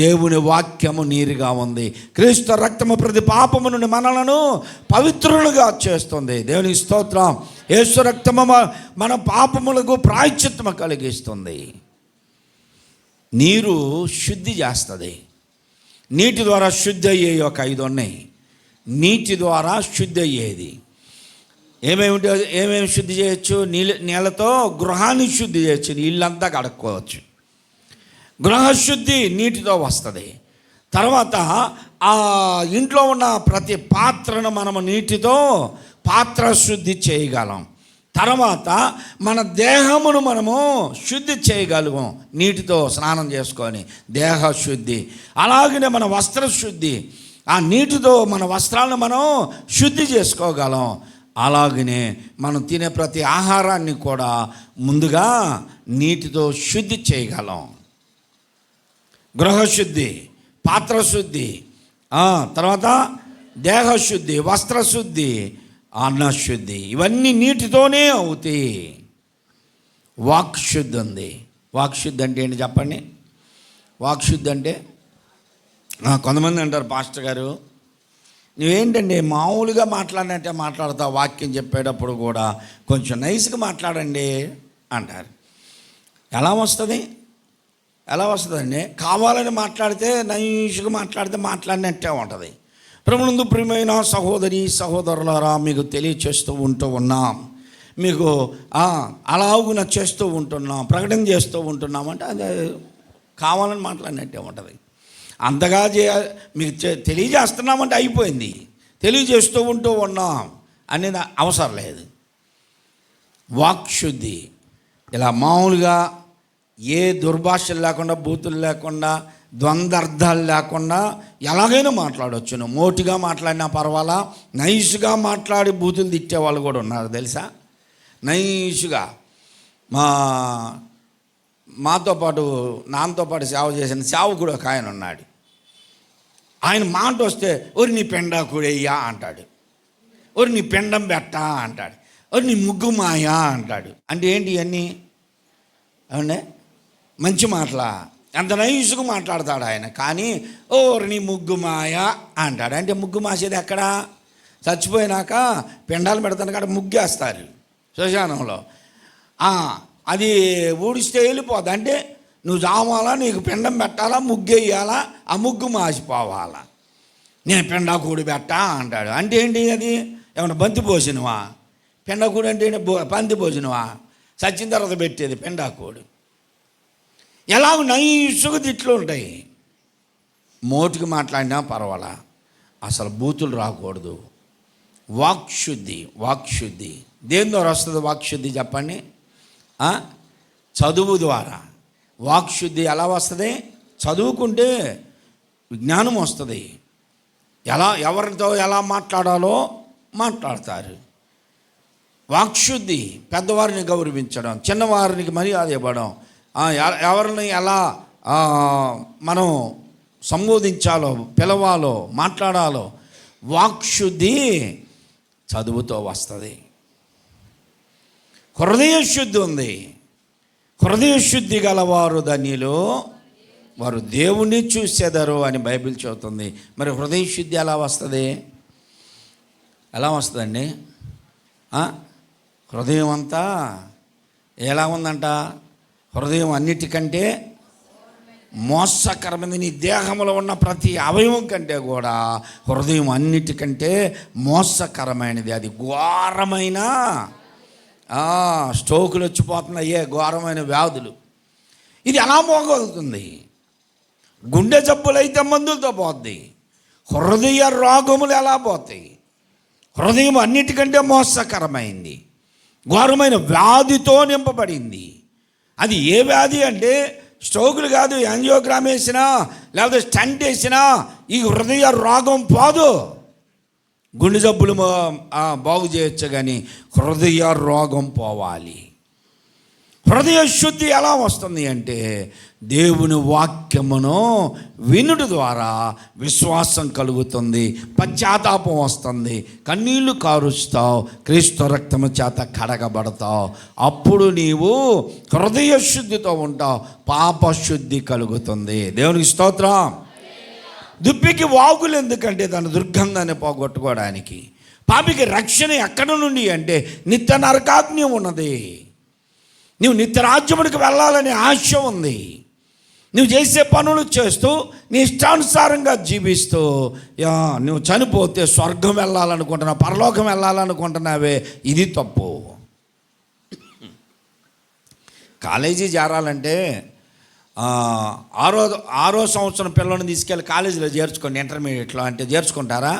దేవుని వాక్యము నీరుగా ఉంది. క్రీస్తు రక్తము ప్రతి పాపము నుండి మనలను పవిత్రులుగా చేస్తుంది. దేవునికి స్తోత్రం. యేసు రక్తము మన పాపములకు ప్రాయశ్చిత్తము కలిగిస్తుంది. నీరు శుద్ధి చేస్తుంది. నీటి ద్వారా శుద్ధి అయ్యేవి ఒక 5 ఉన్నాయి. నీటి ద్వారా శుద్ధి అయ్యేది ఏమేమి శుద్ధి చేయొచ్చు? నీళ్ళతో గృహాన్ని శుద్ధి చేయొచ్చు, ఇల్లంతా కడుక్కోవచ్చు. గృహశుద్ధి నీటితో వస్తుంది. తర్వాత ఆ ఇంట్లో ఉన్న ప్రతి పాత్రను మనము నీటితో పాత్ర శుద్ధి చేయగలం. తర్వాత మన దేహమును మనము శుద్ధి చేయగలుగుతాం నీటితో స్నానం చేసుకొని, దేహ శుద్ధి. అలాగనే మన వస్త్ర శుద్ధి, ఆ నీటితో మన వస్త్రాలను మనం శుద్ధి చేసుకోగలం. అలాగనే మనం తినే ప్రతి ఆహారాన్ని కూడా ముందుగా నీటితో శుద్ధి చేయగలం. గృహశుద్ధి, పాత్రశుద్ధి, తర్వాత దేహశుద్ధి, వస్త్రశుద్ధి, అన్నశుద్ధి, ఇవన్నీ నీటితోనే అవుతాయి. వాక్శుద్ధి ఉంది. వాక్శుద్ధి అంటే ఏంటి చెప్పండి? వాక్శుద్ధి అంటే కొంతమంది అంటారు, పాస్టర్ గారు నువ్వేంటండి మామూలుగా మాట్లాడినట్టే మాట్లాడతావు, వాక్యం చెప్పేటప్పుడు కూడా కొంచెం నైస్గా మాట్లాడండి అంటారు. ఎలా వస్తుందండి? కావాలని మాట్లాడితే నైస్గా మాట్లాడితే మాట్లాడినట్టే ఉంటుంది. ప్రభునందు ప్రియమైన సహోదరి సహోదరులారా, మీకు తెలియచేస్తూ ఉన్నాం, మీకు అలాగున చేస్తూ ఉంటున్నాం, ప్రకటన చేస్తూ ఉంటున్నాం అంటే అది కావాలని మాట్లాడినట్టే ఉంటుంది. అంతగా మీకు తెలియజేస్తున్నామంటే అయిపోయింది. తెలియజేస్తూ ఉన్నాం అనేది అవసరం లేదు. వాక్శుద్ధి ఇలా మామూలుగా ఏ దుర్భాషలు లేకుండా, బూతులు లేకుండా, ద్వంద్వార్థాలు లేకుండా ఎలాగైనా మాట్లాడవచ్చు. నువ్వు మోటిగా మాట్లాడినా పర్వాలా, నైస్గా మాట్లాడి బూతులు తిట్టే వాళ్ళు కూడా ఉన్నారు తెలుసా. నైస్గా మాతో పాటు నాన్నతో పాటు సేవ చేసిన సేవకుడు ఒక ఆయన ఉన్నాడు. ఆయన మాట వస్తే ఒరి నీ పెండా కూడయ్యా అంటాడు, ఒరి నీ పెండం పెట్టా అంటాడు, ఒరి నీ ముగ్గు మాయా అంటాడు. అంటే ఏంటి ఇవన్నీ? అవునే మంచి మాటలా, ఎంత నైసుగా మాట్లాడతాడు ఆయన. కానీ ఓరి నీ ముగ్గు మాయ అంటాడు. అంటే ముగ్గు మాసేది ఎక్కడా? చచ్చిపోయినాక పిండాలు పెడతాను కాడ ముగ్గేస్తారు శ్మశానంలో. అది ఊడిస్తే వెళ్ళిపోద్ది. అంటే నువ్వు చావాలా, నీకు పిండం పెట్టాలా, ముగ్గేయాలా, ఆ ముగ్గు మాసిపోవాలా. నేను పిండాకూడి పెట్టా అంటాడు. అంటే ఏంటి? అది ఏమన్నా బంతి పోసినవా? పిండాకూడు అంటే పంది పోసినవా? చచ్చిన తర్వాత పెట్టేది పిండాకూడు. ఎలాగ నైసుగా తిట్లు ఉంటాయి. మోటికి మాట్లాడినా పర్వాలా, అసలు బూతులు రాకూడదు. వాక్శుద్ధి దేని ద్వారా వస్తుంది? వాక్శుద్ధి చెప్పండి. చదువు ద్వారా. వాక్శుద్ధి ఎలా వస్తుంది? చదువుకుంటే జ్ఞానం వస్తుంది. ఎవరితో ఎలా మాట్లాడాలో మాట్లాడతారు. వాక్శుద్ధి పెద్దవారిని గౌరవించడం, చిన్నవారికి మర్యాద ఇవ్వడం, ఎవరిని ఎలా మనం సంబోధించాలో, పిలవాలో, మాట్లాడాలో. వాక్శుద్ధి చదువుతో వస్తుంది. హృదయ శుద్ధి ఉంది. హృదయ శుద్ధి గలవారు ధన్యులు, వారు దేవుణ్ణి చూసేదారు అని బైబిల్ చెబుతుంది. మరి హృదయ శుద్ధి ఎలా వస్తుంది? ఎలా వస్తుందండి? హృదయం అంతా ఎలా ఉందంట? హృదయం అన్నిటికంటే మోసకరమైనది. నీ దేహంలో ఉన్న ప్రతి అవయవం కంటే కూడా హృదయం అన్నిటికంటే మోసకరమైనది. అది ఘోరమైన స్ట్రోకులు వచ్చిపోతున్నాయే, ఘోరమైన వ్యాధులు. ఇది ఎలా పోగలుగుతుంది? గుండె జబ్బులు అయితే మందులతో పోద్ది. హృదయ రోగములు ఎలా పోతాయి? హృదయం అన్నిటికంటే మోసకరమైంది, ఘోరమైన వ్యాధితో నింపబడింది. అది ఏ వ్యాధి అంటే స్ట్రోకులు కాదు, యాంజియోగ్రామ్ వేసినా లేకపోతే స్టంట్ వేసినా ఈ హృదయ రోగం పోదు. గుండె జబ్బులు బాగు చేయొచ్చు, కానీ హృదయ రోగం పోవాలి. హృదయ శుద్ధి ఎలా వస్తుంది అంటే దేవుని వాక్యమును వినుట ద్వారా విశ్వాసం కలుగుతుంది, పశ్చాత్తాపం వస్తుంది, కన్నీళ్లు కారుస్తావు, క్రీస్తు రక్తము చేత కడగబడతావు. అప్పుడు నీవు హృదయ శుద్ధితో ఉంటావు, పాపశుద్ధి కలుగుతుంది. దేవునికి స్తోత్రం. దుప్పికి వాగులు ఎందుకంటే తన దుర్గంధాన్ని పోగొట్టుకోవడానికి. పాపికి రక్షణ ఎక్కడ నుండి అంటే నిత్య నరకాగ్ని ఉన్నది. నువ్వు నిత్యరాజ్యమునికి వెళ్ళాలనే ఆశ ఉంది. నువ్వు చేసే పనులు చేస్తూ నీ ఇష్టానుసారంగా జీవిస్తూ నువ్వు చనిపోతే స్వర్గం వెళ్ళాలనుకుంటున్నావు, పరలోకం వెళ్ళాలనుకుంటున్నావే, ఇది తప్పు. కాలేజీ చేరాలంటే ఆరో సంవత్సరం పిల్లల్ని తీసుకెళ్ళి కాలేజీలో చేర్చుకోండి, ఇంటర్మీడియట్లో అంటే చేర్చుకుంటారా?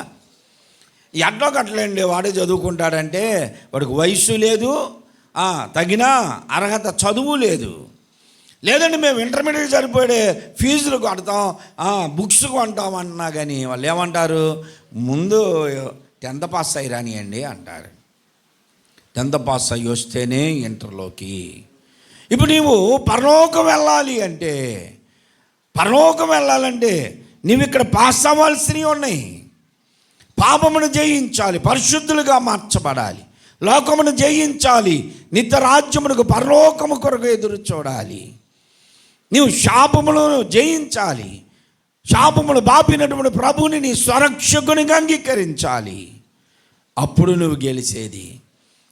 ఎట్లో కట్టలేండి, వాడే చదువుకుంటాడంటే వాడికి వయసు లేదు, తగిన అర్హత చదువు లేదు. లేదండి మేము ఇంటర్మీడియట్ సరిపోయే ఫీజులు కడతాం, బుక్స్ కొంటాం అన్నా కానీ వాళ్ళు ఏమంటారు, ముందు 10th పాస్ అయ్యి రానియండి అంటారు. 10th పాస్ అయ్యి వస్తేనే ఇంటర్లోకి. ఇప్పుడు నీవు పరలోకం వెళ్ళాలంటే నీవు ఇక్కడ పాస్ అవ్వాల్సినవి ఉన్నాయి. పాపమును జయించాలి, పరిశుద్ధులుగా మార్చబడాలి, లోకమును జయించాలి, నిత్యరాజ్యమునకు పరలోకము కొరకు ఎదురు చూడాలి. నీవు శాపములను జయించాలి, శాపములు బాపినటువంటి ప్రభువుని నీ స్వరక్షకునిగా అంగీకరించాలి. అప్పుడు నువ్వు గెలిచేది,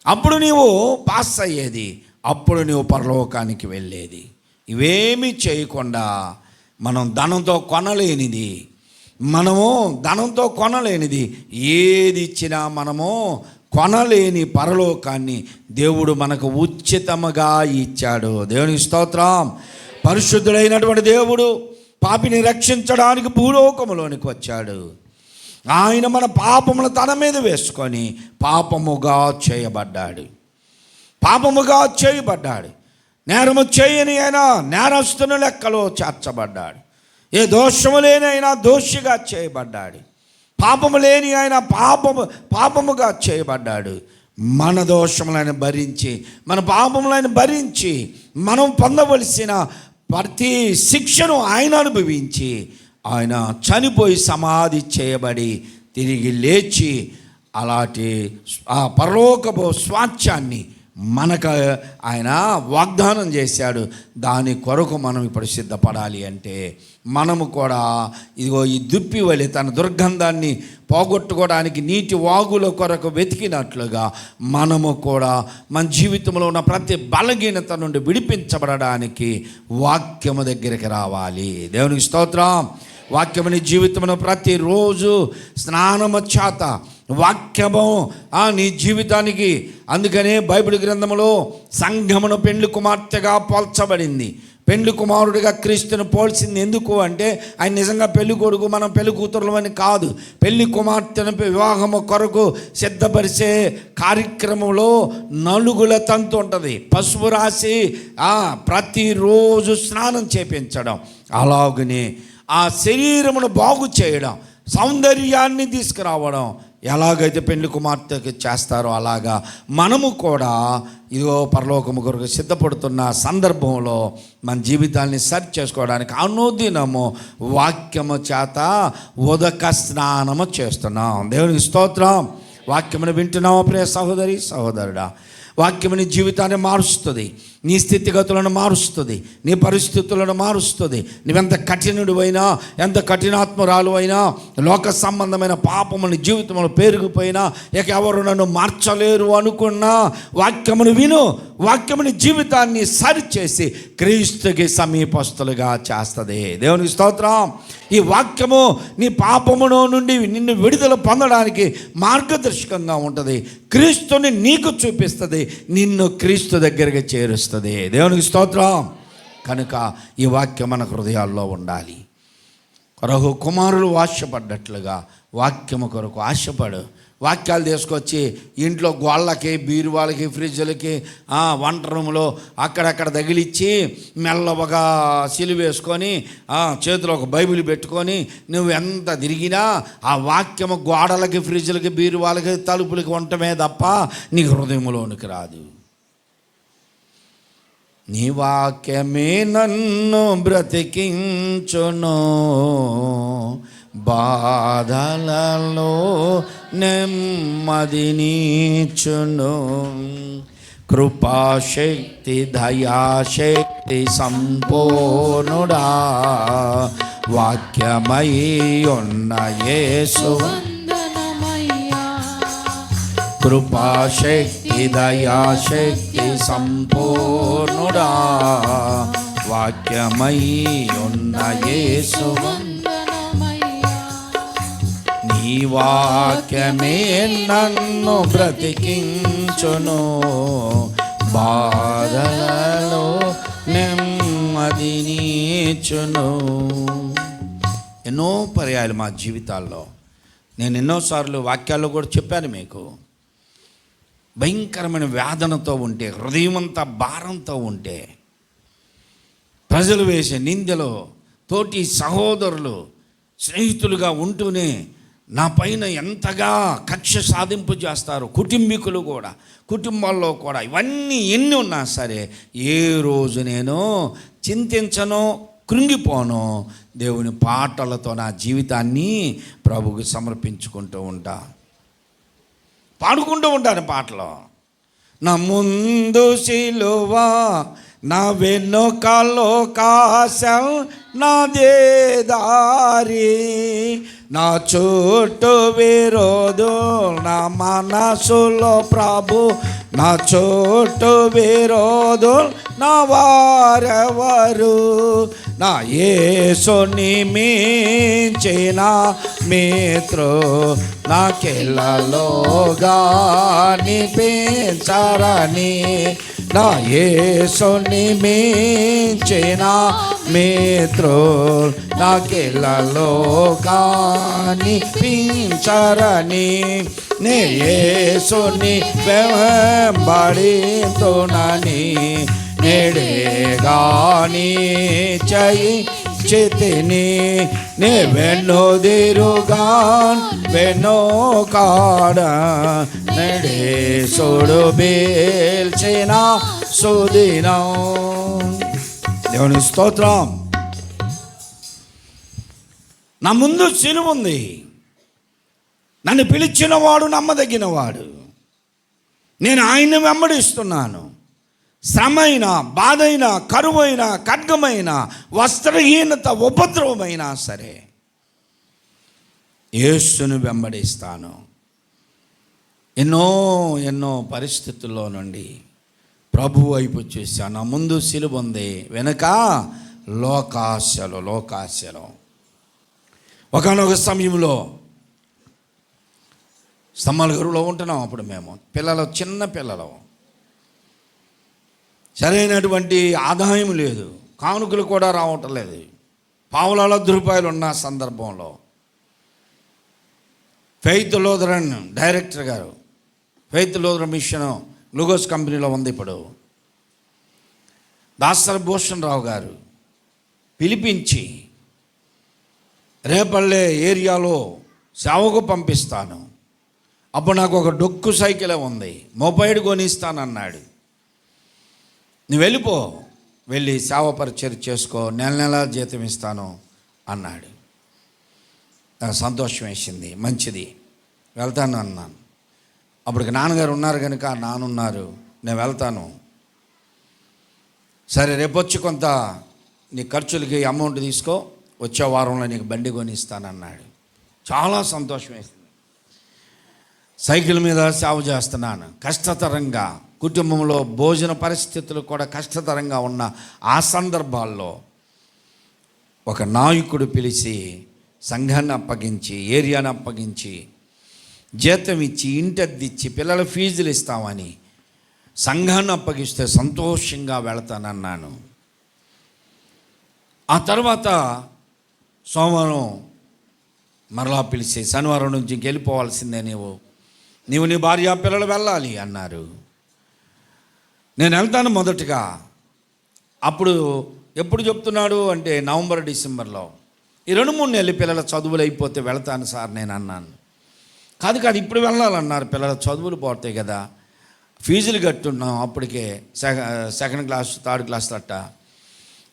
అప్పుడు నీవు పాస్ అయ్యేది, అప్పుడు నువ్వు పరలోకానికి వెళ్ళేది. ఇవేమీ చేయకుండా మనము ధనంతో కొనలేనిది ఏది ఇచ్చినా మనము కొనలేని పరలోకాన్ని దేవుడు మనకు ఉచితముగా ఇచ్చాడు. దేవునికి స్తోత్రం. పరిశుద్ధుడైనటువంటి దేవుడు పాపిని రక్షించడానికి భూలోకములోనికి వచ్చాడు. ఆయన మన పాపమును తన మీద వేసుకొని పాపముగా చేయబడ్డాడు. నేరము చేయని అయినా నేరస్తుని లెక్కలో చేర్చబడ్డాడు. ఏ దోషము లేని అయినా దోషిగా చేయబడ్డాడు. పాపము లేని ఆయన పాపముగా చేయబడ్డాడు. మన దోషములను భరించి, మన పాపములను భరించి, మనం పొందవలసిన ప్రతి శిక్షను ఆయన అనుభవించి, ఆయన చనిపోయి సమాధి చేయబడి తిరిగి లేచి అలాంటి ఆ పరలోకపు స్వాస్థ్యాన్ని మనకు ఆయన వాగ్దానం చేశాడు. దాని కొరకు మనం ఇప్పుడు సిద్ధపడాలి అంటే మనము కూడా ఇదిగో ఈ దుప్పి వలె తన దుర్గంధాన్ని పోగొట్టుకోవడానికి నీటి వాగుల కొరకు వెతికినట్లుగా మనము కూడా మన జీవితంలో ఉన్న ప్రతి బలహీనత నుండి విడిపించబడడానికి వాక్యము దగ్గరికి రావాలి. దేవునికి స్తోత్రం. వాక్యముని జీవితమును ప్రతిరోజు స్నానము చేత వాక్యము నీ జీవితానికి. అందుకనే బైబిల్ గ్రంథములో సంఘమును పెండ్లి కుమార్తెగా పోల్చబడింది. పెండ్లి కుమారుడిగా క్రీస్తును పోల్చింది ఎందుకు అంటే ఆయన నిజంగా పెళ్లి కొడుకు, మనం పెళ్లి కూతురులు అని కాదు. పెళ్లి కుమార్తెను వివాహము కొరకు సిద్ధపరిచే కార్యక్రమంలో నలుగుల తంతు ఉంటుంది. పసుపు రాసి ప్రతిరోజు స్నానం చేపించడం, అలాగనే ఆ శరీరమును బాగు చేయడం, సౌందర్యాన్ని తీసుకురావడం ఎలాగైతే పెళ్లి కుమార్తెకి చేస్తారో అలాగా మనము కూడా ఇదిగో పరలోకము కొరకు సిద్ధపడుతున్న సందర్భంలో మన జీవితాన్ని సరి చేసుకోవడానికి అనుదినము వాక్యము చేత ఉదక స్నానము చేస్తున్నాం. దేవునికి స్తోత్రం. వాక్యమును వింటున్నావా ప్రియ సహోదరి సహోదరుడా? వాక్యము నీ జీవితాన్ని మారుస్తుంది, నీ స్థితిగతులను మారుస్తుంది, నీ పరిస్థితులను మారుస్తుంది. నువ్వెంత కఠినుడు అయినా, ఎంత కఠినాత్మరాలు అయినా, లోక సంబంధమైన పాపముని జీవితంలో పేరుకుపోయినా, ఇక ఎవరు నన్ను మార్చలేరు అనుకున్నా వాక్యమును విను. వాక్యముని జీవితాన్ని సరిచేసి క్రీస్తుకి సమీపస్తులుగా చేస్తుంది. దేవునికి స్తోత్రం. ఈ వాక్యము నీ పాపమును నుండి నిన్ను విడుదల పొందడానికి మార్గదర్శకంగా ఉంటుంది. క్రీస్తుని నీకు చూపిస్తుంది, నిన్ను క్రీస్తు దగ్గరికి చేరుస్తుంది. దేవునికి స్తోత్రం. కనుక ఈ వాక్యం మన హృదయాల్లో ఉండాలి. కుమారులు ఆశపడ్డట్లుగా వాక్యము కొరకు ఆశపడు. వాక్యాలు తీసుకొచ్చి ఇంట్లో గోళ్ళకి, బీరువాళ్ళకి, ఫ్రిడ్జ్లకి, వంట రూమ్లో అక్కడక్కడ తగిలిచ్చి మెల్లవగా సిలువేసుకొని చేతిలో ఒక బైబిల్ పెట్టుకొని నువ్వు ఎంత తిరిగినా ఆ వాక్యము గోడలకి, ఫ్రిడ్జ్లకి, బీరువాళ్ళకి, తలుపులకి ఉండటమే తప్ప నీ హృదయంలోనికి రాదు. నీ వాక్యమే నన్ను బ్రతికించును, బాధలలో నెమ్మదినిచ్చును. కృపాశక్తి దయాశక్తి సంపూర్ణుడా, వాక్యమై ఉన్న యేసు. కృపాశక్తి దయాశక్తి సంపూర్ణుడా, వాక్యమై ఉన్న యేసు. నీ వాక్యమే నన్ను బ్రతికించును, బాధలలో నెమ్మదినిచ్చును. ఎన్నో పర్యాయాలు మా జీవితాల్లో నేను ఎన్నోసార్లు వాక్యాల్లో కూడా చెప్పాను మీకు. భయంకరమైన వేదనతో ఉంటే, హృదయమంతా భారంతో ఉంటే, ప్రజలు వేసే నిందలో తోటి సహోదరులు స్నేహితులుగా ఉంటూనే నా పైన ఎంతగా కక్ష సాధింపు చేస్తారు, కుటుంబీకులు కూడా, కుటుంబాల్లో కూడా. ఇవన్నీ ఎన్ని ఉన్నా సరే ఏ రోజు నేను చింతించను, కృంగిపోను. దేవుని పాటలతో నా జీవితాన్ని ప్రభువుకి సమర్పించుకుంటూ ఉంటా, పాడుకుంటూ ఉంటాను పాటలు. నా ముందు సిలువ, నా వెనుక లోకాశం, నాదే దారి, నా చుట్టూ విరోధు, నా మనసులో ప్రభు, నా చుట్టూ విరోధు, నా వారెవరు, నా యేసుని మించిన మిత్రు నాకెళ్ళలోగా నిపించరని, నా యేసుని మించిన మిత్రు నాకెళ్ళలోగా నిపించరని, నే యేసుని వెంబడితునని నేడే గాని చేతిని, నే వెన్నుదిరుగా వెనుకాడ నేడే సోడు బేల్చిన సుదినం. దేవుని స్తోత్రం. నా ముందు సిలువ ఉంది, నన్ను పిలిచిన వాడు నమ్మదగినవాడు, నేను ఆయన్ని వెంబడిస్తున్నాను. శ్రమైన, బాధైన, కరువైన, ఖడ్గమైన, వస్త్రహీనత, ఉపద్రవమైనా సరే యేసును వెంబడిస్తాను. ఎన్నో ఎన్నో పరిస్థితుల్లో నుండి ప్రభు వైపు చూశాను. నా ముందు సిలువ ఉంది, వెనక లోకాశలు. ఒకనొక సమయంలో స్తంభాలగరులో ఉంటున్నాం. అప్పుడు మేము చిన్న పిల్లలు, సరైనటువంటి ఆదాయం లేదు, కానుకలు కూడా రావటం లేదు. పావుల రూపాయలు ఉన్న సందర్భంలో ఫెయిత్ లూథరన్ డైరెక్టర్ గారు, ఫెయిత్ లూథరన్ మిషన్ లూగోస్ కంపెనీలో ఉంది ఇప్పుడు, దాసరి భూషణ్ రావు గారు పిలిపించి, రేపల్లె ఏరియాలో సేవకు పంపిస్తాను, అప్పుడు నాకు ఒక డొక్కు సైకిలే ఉంది, మొబైల్ కొనిస్తానన్నాడు. నువ్వు వెళ్ళి సేవ పరిచయం చేసుకో, నెల జీతం ఇస్తాను అన్నాడు. నాకు సంతోషం వేసింది, మంచిది, వెళ్తాను అన్నాను. అప్పటికి నాన్నగారు ఉన్నారు కనుక, నాన్నున్నారు, నేను వెళ్తాను. సరే రేపొచ్చి కొంత నీ ఖర్చులకి అమౌంట్ తీసుకో, వచ్చే వారంలో నీకు బండి కొనిస్తానన్నాడు. చాలా సంతోషం వేసింది. సైకిల్ మీద సేవ చేస్తున్నాను, కష్టతరంగా, కుటుంబంలో భోజన పరిస్థితులు కూడా కష్టతరంగా ఉన్న ఆ సందర్భాల్లో ఒక నాయకుడు పిలిచి సంఘాన్ని అప్పగించి, ఏరియాని అప్పగించి, జీతం ఇచ్చి, ఇంటద్దిచ్చి, పిల్లల ఫీజులు ఇస్తామని సంఘాన్ని అప్పగిస్తే సంతోషంగా వెళతానన్నాను. ఆ తర్వాత సోమవారం మరలా పిలిచి, శనివారం నుంచి వెళ్ళిపోవాల్సిందే, నీవు నీ భార్య పిల్లలు వెళ్ళాలి అన్నారు. నేను వెళ్తాను మొదటగా. అప్పుడు ఎప్పుడు చెప్తున్నాడు అంటే నవంబర్, డిసెంబర్లో ఈ 2-3 నెలలు పిల్లల చదువులు అయిపోతే వెళ్తాను సార్ నేను అన్నాను. కాదు ఇప్పుడు వెళ్ళాలన్నారు, పిల్లల చదువులు పోతాయి కదా, ఫీజులు కట్టున్నాం అప్పటికే సెకండ్ క్లాస్ థర్డ్ క్లాస్ తట్ట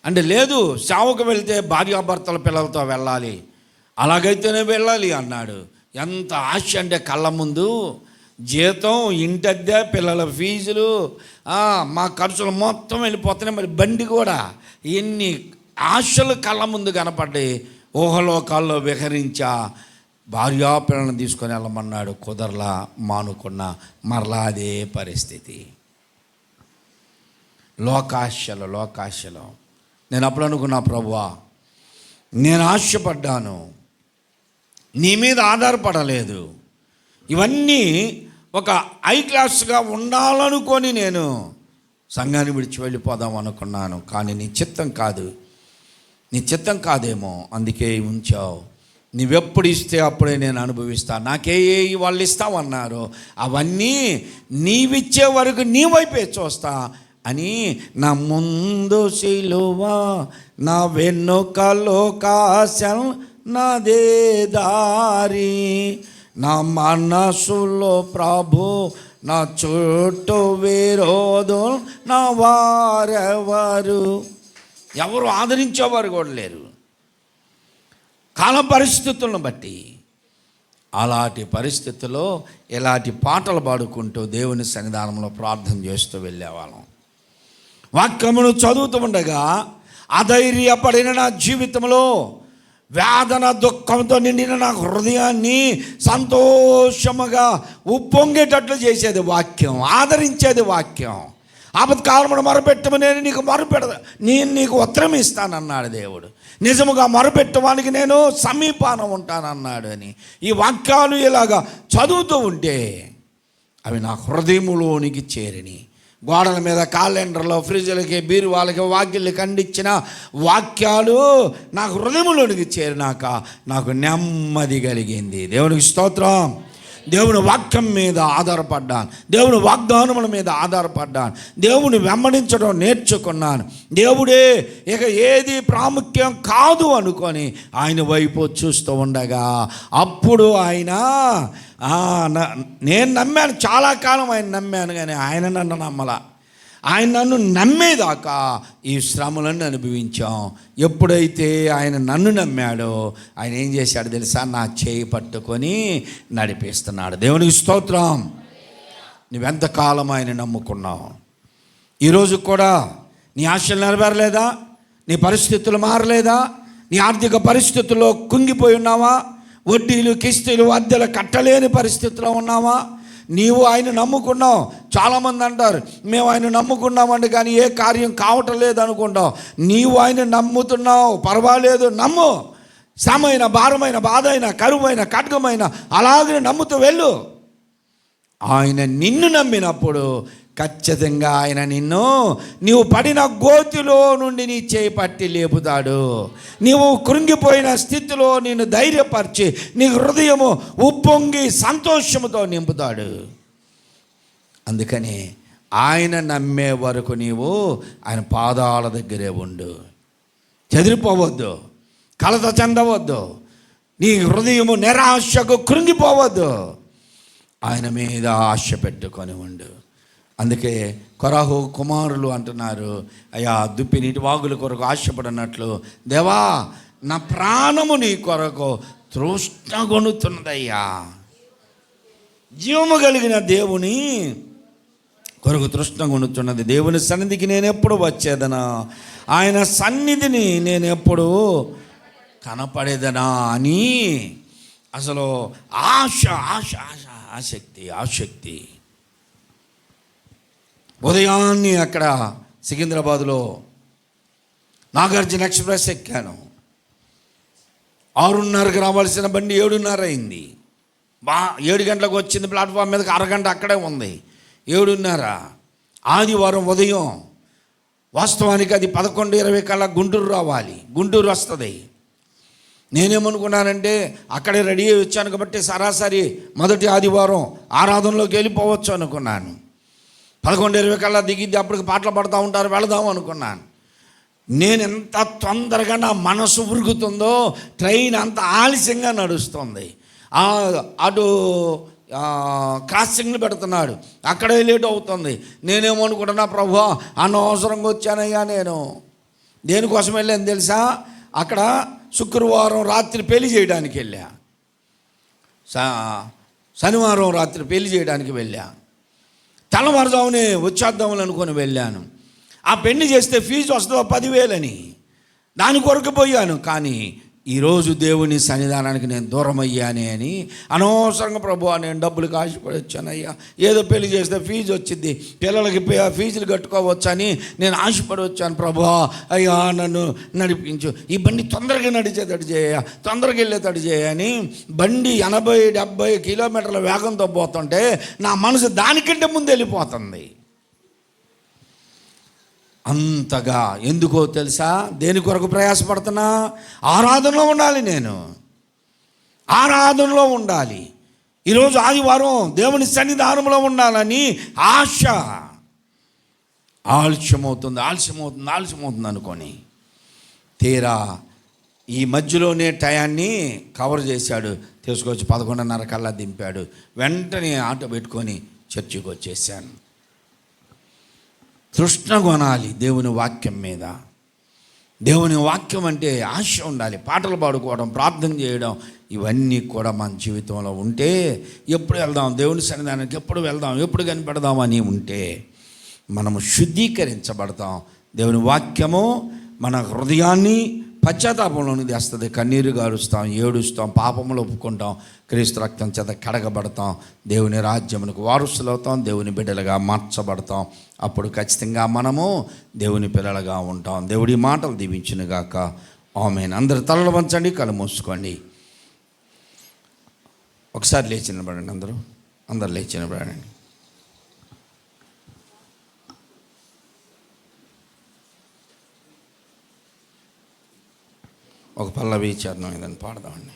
అంటే లేదు, సేవకు వెళ్తే భార్యాభర్తల పిల్లలతో వెళ్ళాలి, అలాగైతేనే వెళ్ళాలి అన్నాడు. ఎంత ఆశ అంటే కళ్ళ ముందు జీతం, ఇంటద్దె, పిల్లల ఫీజులు, మా ఖర్చులు మొత్తం వెళ్ళిపోతున్నాయి. మరి బండి కూడా, ఎన్ని ఆశలు కళ్ళ ముందు కనపడ్డాయి. ఊహలోకాల్లో విహరించా భార్యా పిల్లలను తీసుకొని వెళ్ళమన్నాడు. కుదరలా, మానుకున్న మరలా అదే పరిస్థితి. లోకాశలు. నేను అప్పుడు అనుకున్నా, ప్రభువా నేను ఆశపడ్డాను, నీ మీద ఆధారపడలేదు. ఇవన్నీ ఒక హై క్లాస్గా ఉండాలనుకొని నేను సంఘాన్ని విడిచి వెళ్ళిపోదాం అనుకున్నాను. కానీ నీ చిత్తం కాదేమో, అందుకే ఉంచావు. నువ్వెప్పుడు ఇస్తే అప్పుడే నేను అనుభవిస్తాను. నాకే వాళ్ళు ఇస్తామన్నారు, అవన్నీ నీవిచ్చే వరకు నీ వైపే చూస్తా అని, నా ముందు సిలువ, నా వెన్నుక లోకాశం, నాదే దారి, నా మనసులో ప్రభు, నా చుట్టూ విరోధం, నా వారెవరు, ఎవరు ఆదరించేవారు కూడా లేరు కాల పరిస్థితులను బట్టి. అలాంటి పరిస్థితుల్లో ఇలాంటి పాటలు పాడుకుంటూ దేవుని సన్నిధానంలో ప్రార్థన చేస్తూ వెళ్ళేవాళ్ళం. వాక్యమును చదువుతూ ఉండగా అధైర్యపడిన నా జీవితంలో, వేదన దుఃఖంతో నిండిన నా హృదయాన్ని సంతోషముగా ఉప్పొంగేటట్లు చేసేది వాక్యం, ఆదరించేది వాక్యం. ఆపత్కాలమును మొరపెట్టము, నేను నీకు ఉత్తరం ఇస్తానన్నాడు దేవుడు. నిజముగా మొరపెట్టడానికి నేను సమీపాన ఉంటానన్నాడు అని ఈ వాక్యాలు ఇలాగా చదువుతూ ఉంటే అవి నా హృదయములోనికి చేరిని. గోడల మీద, క్యాలెండర్లో, ఫ్రిడ్జ్లకి, బీరువాళ్ళకి, వాకిళ్ళకి అందించిన వాక్యాలు నా హృదయంలోనికి చేరినాక నాకు నెమ్మది కలిగింది. దేవునికి స్తోత్రం. దేవుని వాక్యం మీద ఆధారపడ్డాను, దేవుని వాగ్దానముల మీద ఆధారపడ్డాను, దేవుని వెంబడించడం నేర్చుకున్నాను. దేవుడే ఇక ఏది ప్రాముఖ్యం కాదు అనుకొని ఆయన వైపు చూస్తూ ఉండగా, అప్పుడు ఆయన నేను నమ్మాను, చాలా కాలం ఆయన నమ్మాను, కానీ ఆయన నన్ను నమ్మలా. ఆయన నన్ను నమ్మేదాకా ఈ శ్రమలను అనుభవించాం. ఎప్పుడైతే ఆయన నన్ను నమ్మాడో ఆయన ఏం చేశాడు తెలుసా? నా చేయి పట్టుకొని నడిపిస్తున్నాడు. దేవునికి స్తోత్రం. నువ్వెంతకాలం ఆయన నమ్ముకున్నావు? ఈరోజు కూడా నీ ఆశలు నెరవేరలేదా? నీ పరిస్థితులు మారలేదా? నీ ఆర్థిక పరిస్థితుల్లో కుంగిపోయి ఉన్నావా? వడ్డీలు, కిస్తీలు, అద్దెలు కట్టలేని పరిస్థితిలో ఉన్నావా? నీవు ఆయన నమ్ముకున్నావు. చాలామంది అంటారు, మేము ఆయన నమ్ముకున్నామండి కానీ ఏ కార్యం కావటం లేదు అనుకుంటావు. నీవు ఆయన నమ్ముతున్నావు, పర్వాలేదు, నమ్ము. శ్రమైన, భారమైన, బాధ అయినా, కరువైన, ఖడ్గమైన అలాగే నమ్ముతూ వెళ్ళు. ఆయన నిన్ను నమ్మినప్పుడు ఖచ్చితంగా ఆయన నీవు పడిన గోతిలో నుండి నీ చేయి పట్టి లేపుతాడు. నీవు కృంగిపోయిన స్థితిలో నిన్ను ధైర్యపరిచి నీ హృదయము ఉప్పొంగి సంతోషముతో నింపుతాడు. అందుకని ఆయన నమ్మే వరకు నీవు ఆయన పాదాల దగ్గరే ఉండు. చెదిరిపోవద్దు, కలత చెందవద్దు, నీ హృదయము నిరాశకు కృంగిపోవద్దు. ఆయన మీద ఆశ పెట్టుకొని ఉండు. అందుకే కొరాహు కుమారులు అంటున్నారు, అయ్యా దుప్పి నీటి వాగుల కొరకు ఆశపడినట్లు దేవా నా ప్రాణము నీ కొరకు తృష్ణగొనుతున్నదయ్యా. జీవము కలిగిన దేవుని కొరకు తృష్ణగొనుతున్నది. దేవుని సన్నిధికి నేను ఎప్పుడు వచ్చేదనా, ఆయన సన్నిధిని నేను ఎప్పుడు కనపడేదనా అని అసలు ఆశ ఆశ ఆశ ఆసక్తి. ఉదయాన్నే అక్కడ సికింద్రాబాద్లో నాగార్జున ఎక్స్ప్రెస్ ఎక్కాను. 6:30కి రావాల్సిన బండి 7:30 అయింది. 7 గంటలకు వచ్చింది. ప్లాట్ఫామ్ మీదకి అరగంట అక్కడే ఉంది. 7:30 ఆదివారం ఉదయం. వాస్తవానికి అది 11:20 కల్లా గుంటూరు రావాలి. గుంటూరు వస్తుంది. నేనేమనుకున్నానంటే అక్కడే రెడీ అయ్యి వచ్చాను కాబట్టి సరాసరి మొదటి ఆదివారం ఆరాధనలోకి వెళ్ళిపోవచ్చు అనుకున్నాను. 11:20 కల్లా దిగిద్ది, అప్పటికి పాటలు పడుతూ ఉంటారు, వెళదాం అనుకున్నాను. నేను ఎంత తొందరగా నా మనసు ఉరుగుతుందో, ట్రైన్ అంత ఆలస్యంగా నడుస్తుంది. అటు క్రాసింగ్లు పెడుతున్నాడు. అక్కడే లేట్ అవుతుంది. నేనేమనుకుంటున్నా, ప్రభువా అనవసరంగా వచ్చానయ్యా, నేను దేనికోసం వెళ్ళాను తెలుసా? అక్కడ శుక్రవారం రాత్రి పెళ్లి చేయడానికి వెళ్ళా, శనివారం రాత్రి పెళ్లి చేయడానికి వెళ్ళా, తెల్లవారుజామునే వచ్చేద్దామని అనుకొని వెళ్ళాను. ఆ పెళ్లి చేస్తే ఫీజు వస్తుందో 10,000 దాని కొరకు పోయాను. కానీ ఈరోజు దేవుని సన్నిధానానికి నేను దూరం అయ్యానే అని అనవసరంగా, ప్రభువా నేను డబ్బులకు ఆశపడి వచ్చానయ్యా, ఏదో పెళ్లి చేస్తే ఫీజు వచ్చింది, పిల్లలకి ఫీజులు కట్టుకోవచ్చని నేను ఆశపడి వచ్చాను, ప్రభువా అయ్యా నన్ను నడిపించు, ఈ బండి తొందరగా నడిచేటట్టు చేయ, తొందరగా వెళ్ళేటట్టు చేయని బండి 80-70 కిలోమీటర్ల వేగంతో పోతుంటే నా మనసు దానికంటే ముందు వెళ్ళిపోతుంది. అంతగా ఎందుకో తెలుసా? దేని కొరకు ప్రయాసపడుతున్నా? ఆరాధనలో ఉండాలి, నేను ఆరాధనలో ఉండాలి. ఈరోజు ఆదివారం దేవుని సన్నిధానంలో ఉండాలని ఆశ. ఆలస్యమవుతుంది అనుకొని తీరా ఈ మధ్యలోనే టయాన్ని కవర్ చేశాడు, తీసుకొచ్చి 11:30 కల్లా దింపాడు. వెంటనే ఆటో పెట్టుకొని చర్చికి వచ్చేసాను. తృష్ణ కొనాలి దేవుని వాక్యం మీద. దేవుని వాక్యం అంటే ఆశ ఉండాలి. పాటలు పాడుకోవడం, ప్రార్థన చేయడం, ఇవన్నీ కూడా మన జీవితంలో ఉంటే ఎప్పుడు వెళ్దాం దేవుని సన్నిధానానికి, ఎప్పుడు వెళ్దాం, ఎప్పుడు కనిపెడదాం అని ఉంటే మనము శుద్ధీకరించబడతాం. దేవుని వాక్యము మన హృదయాన్ని పశ్చాత్తాపంలోని తెస్తుంది. కన్నీరు గారుస్తాం, ఏడుస్తాం, పాపములు ఒప్పుకుంటాం, క్రీస్తు రక్తం చేత కడగబడతాం, దేవుని రాజ్యమునకు వారసులవుతాం, దేవుని బిడ్డలుగా మార్చబడతాం. అప్పుడు ఖచ్చితంగా మనము దేవుని పిల్లలుగా ఉంటాం. దేవుడి మాటలు దీవించునుగాక. ఆమేన్. అందరు తలలు వంచండి, కళ్ళు మూసుకోండి. ఒకసారి లేచి నిలబడండి. అందరూ లేచి నిలబడండి. ఒక పల్లవి చరణం ఏదైనా పాడదామండి.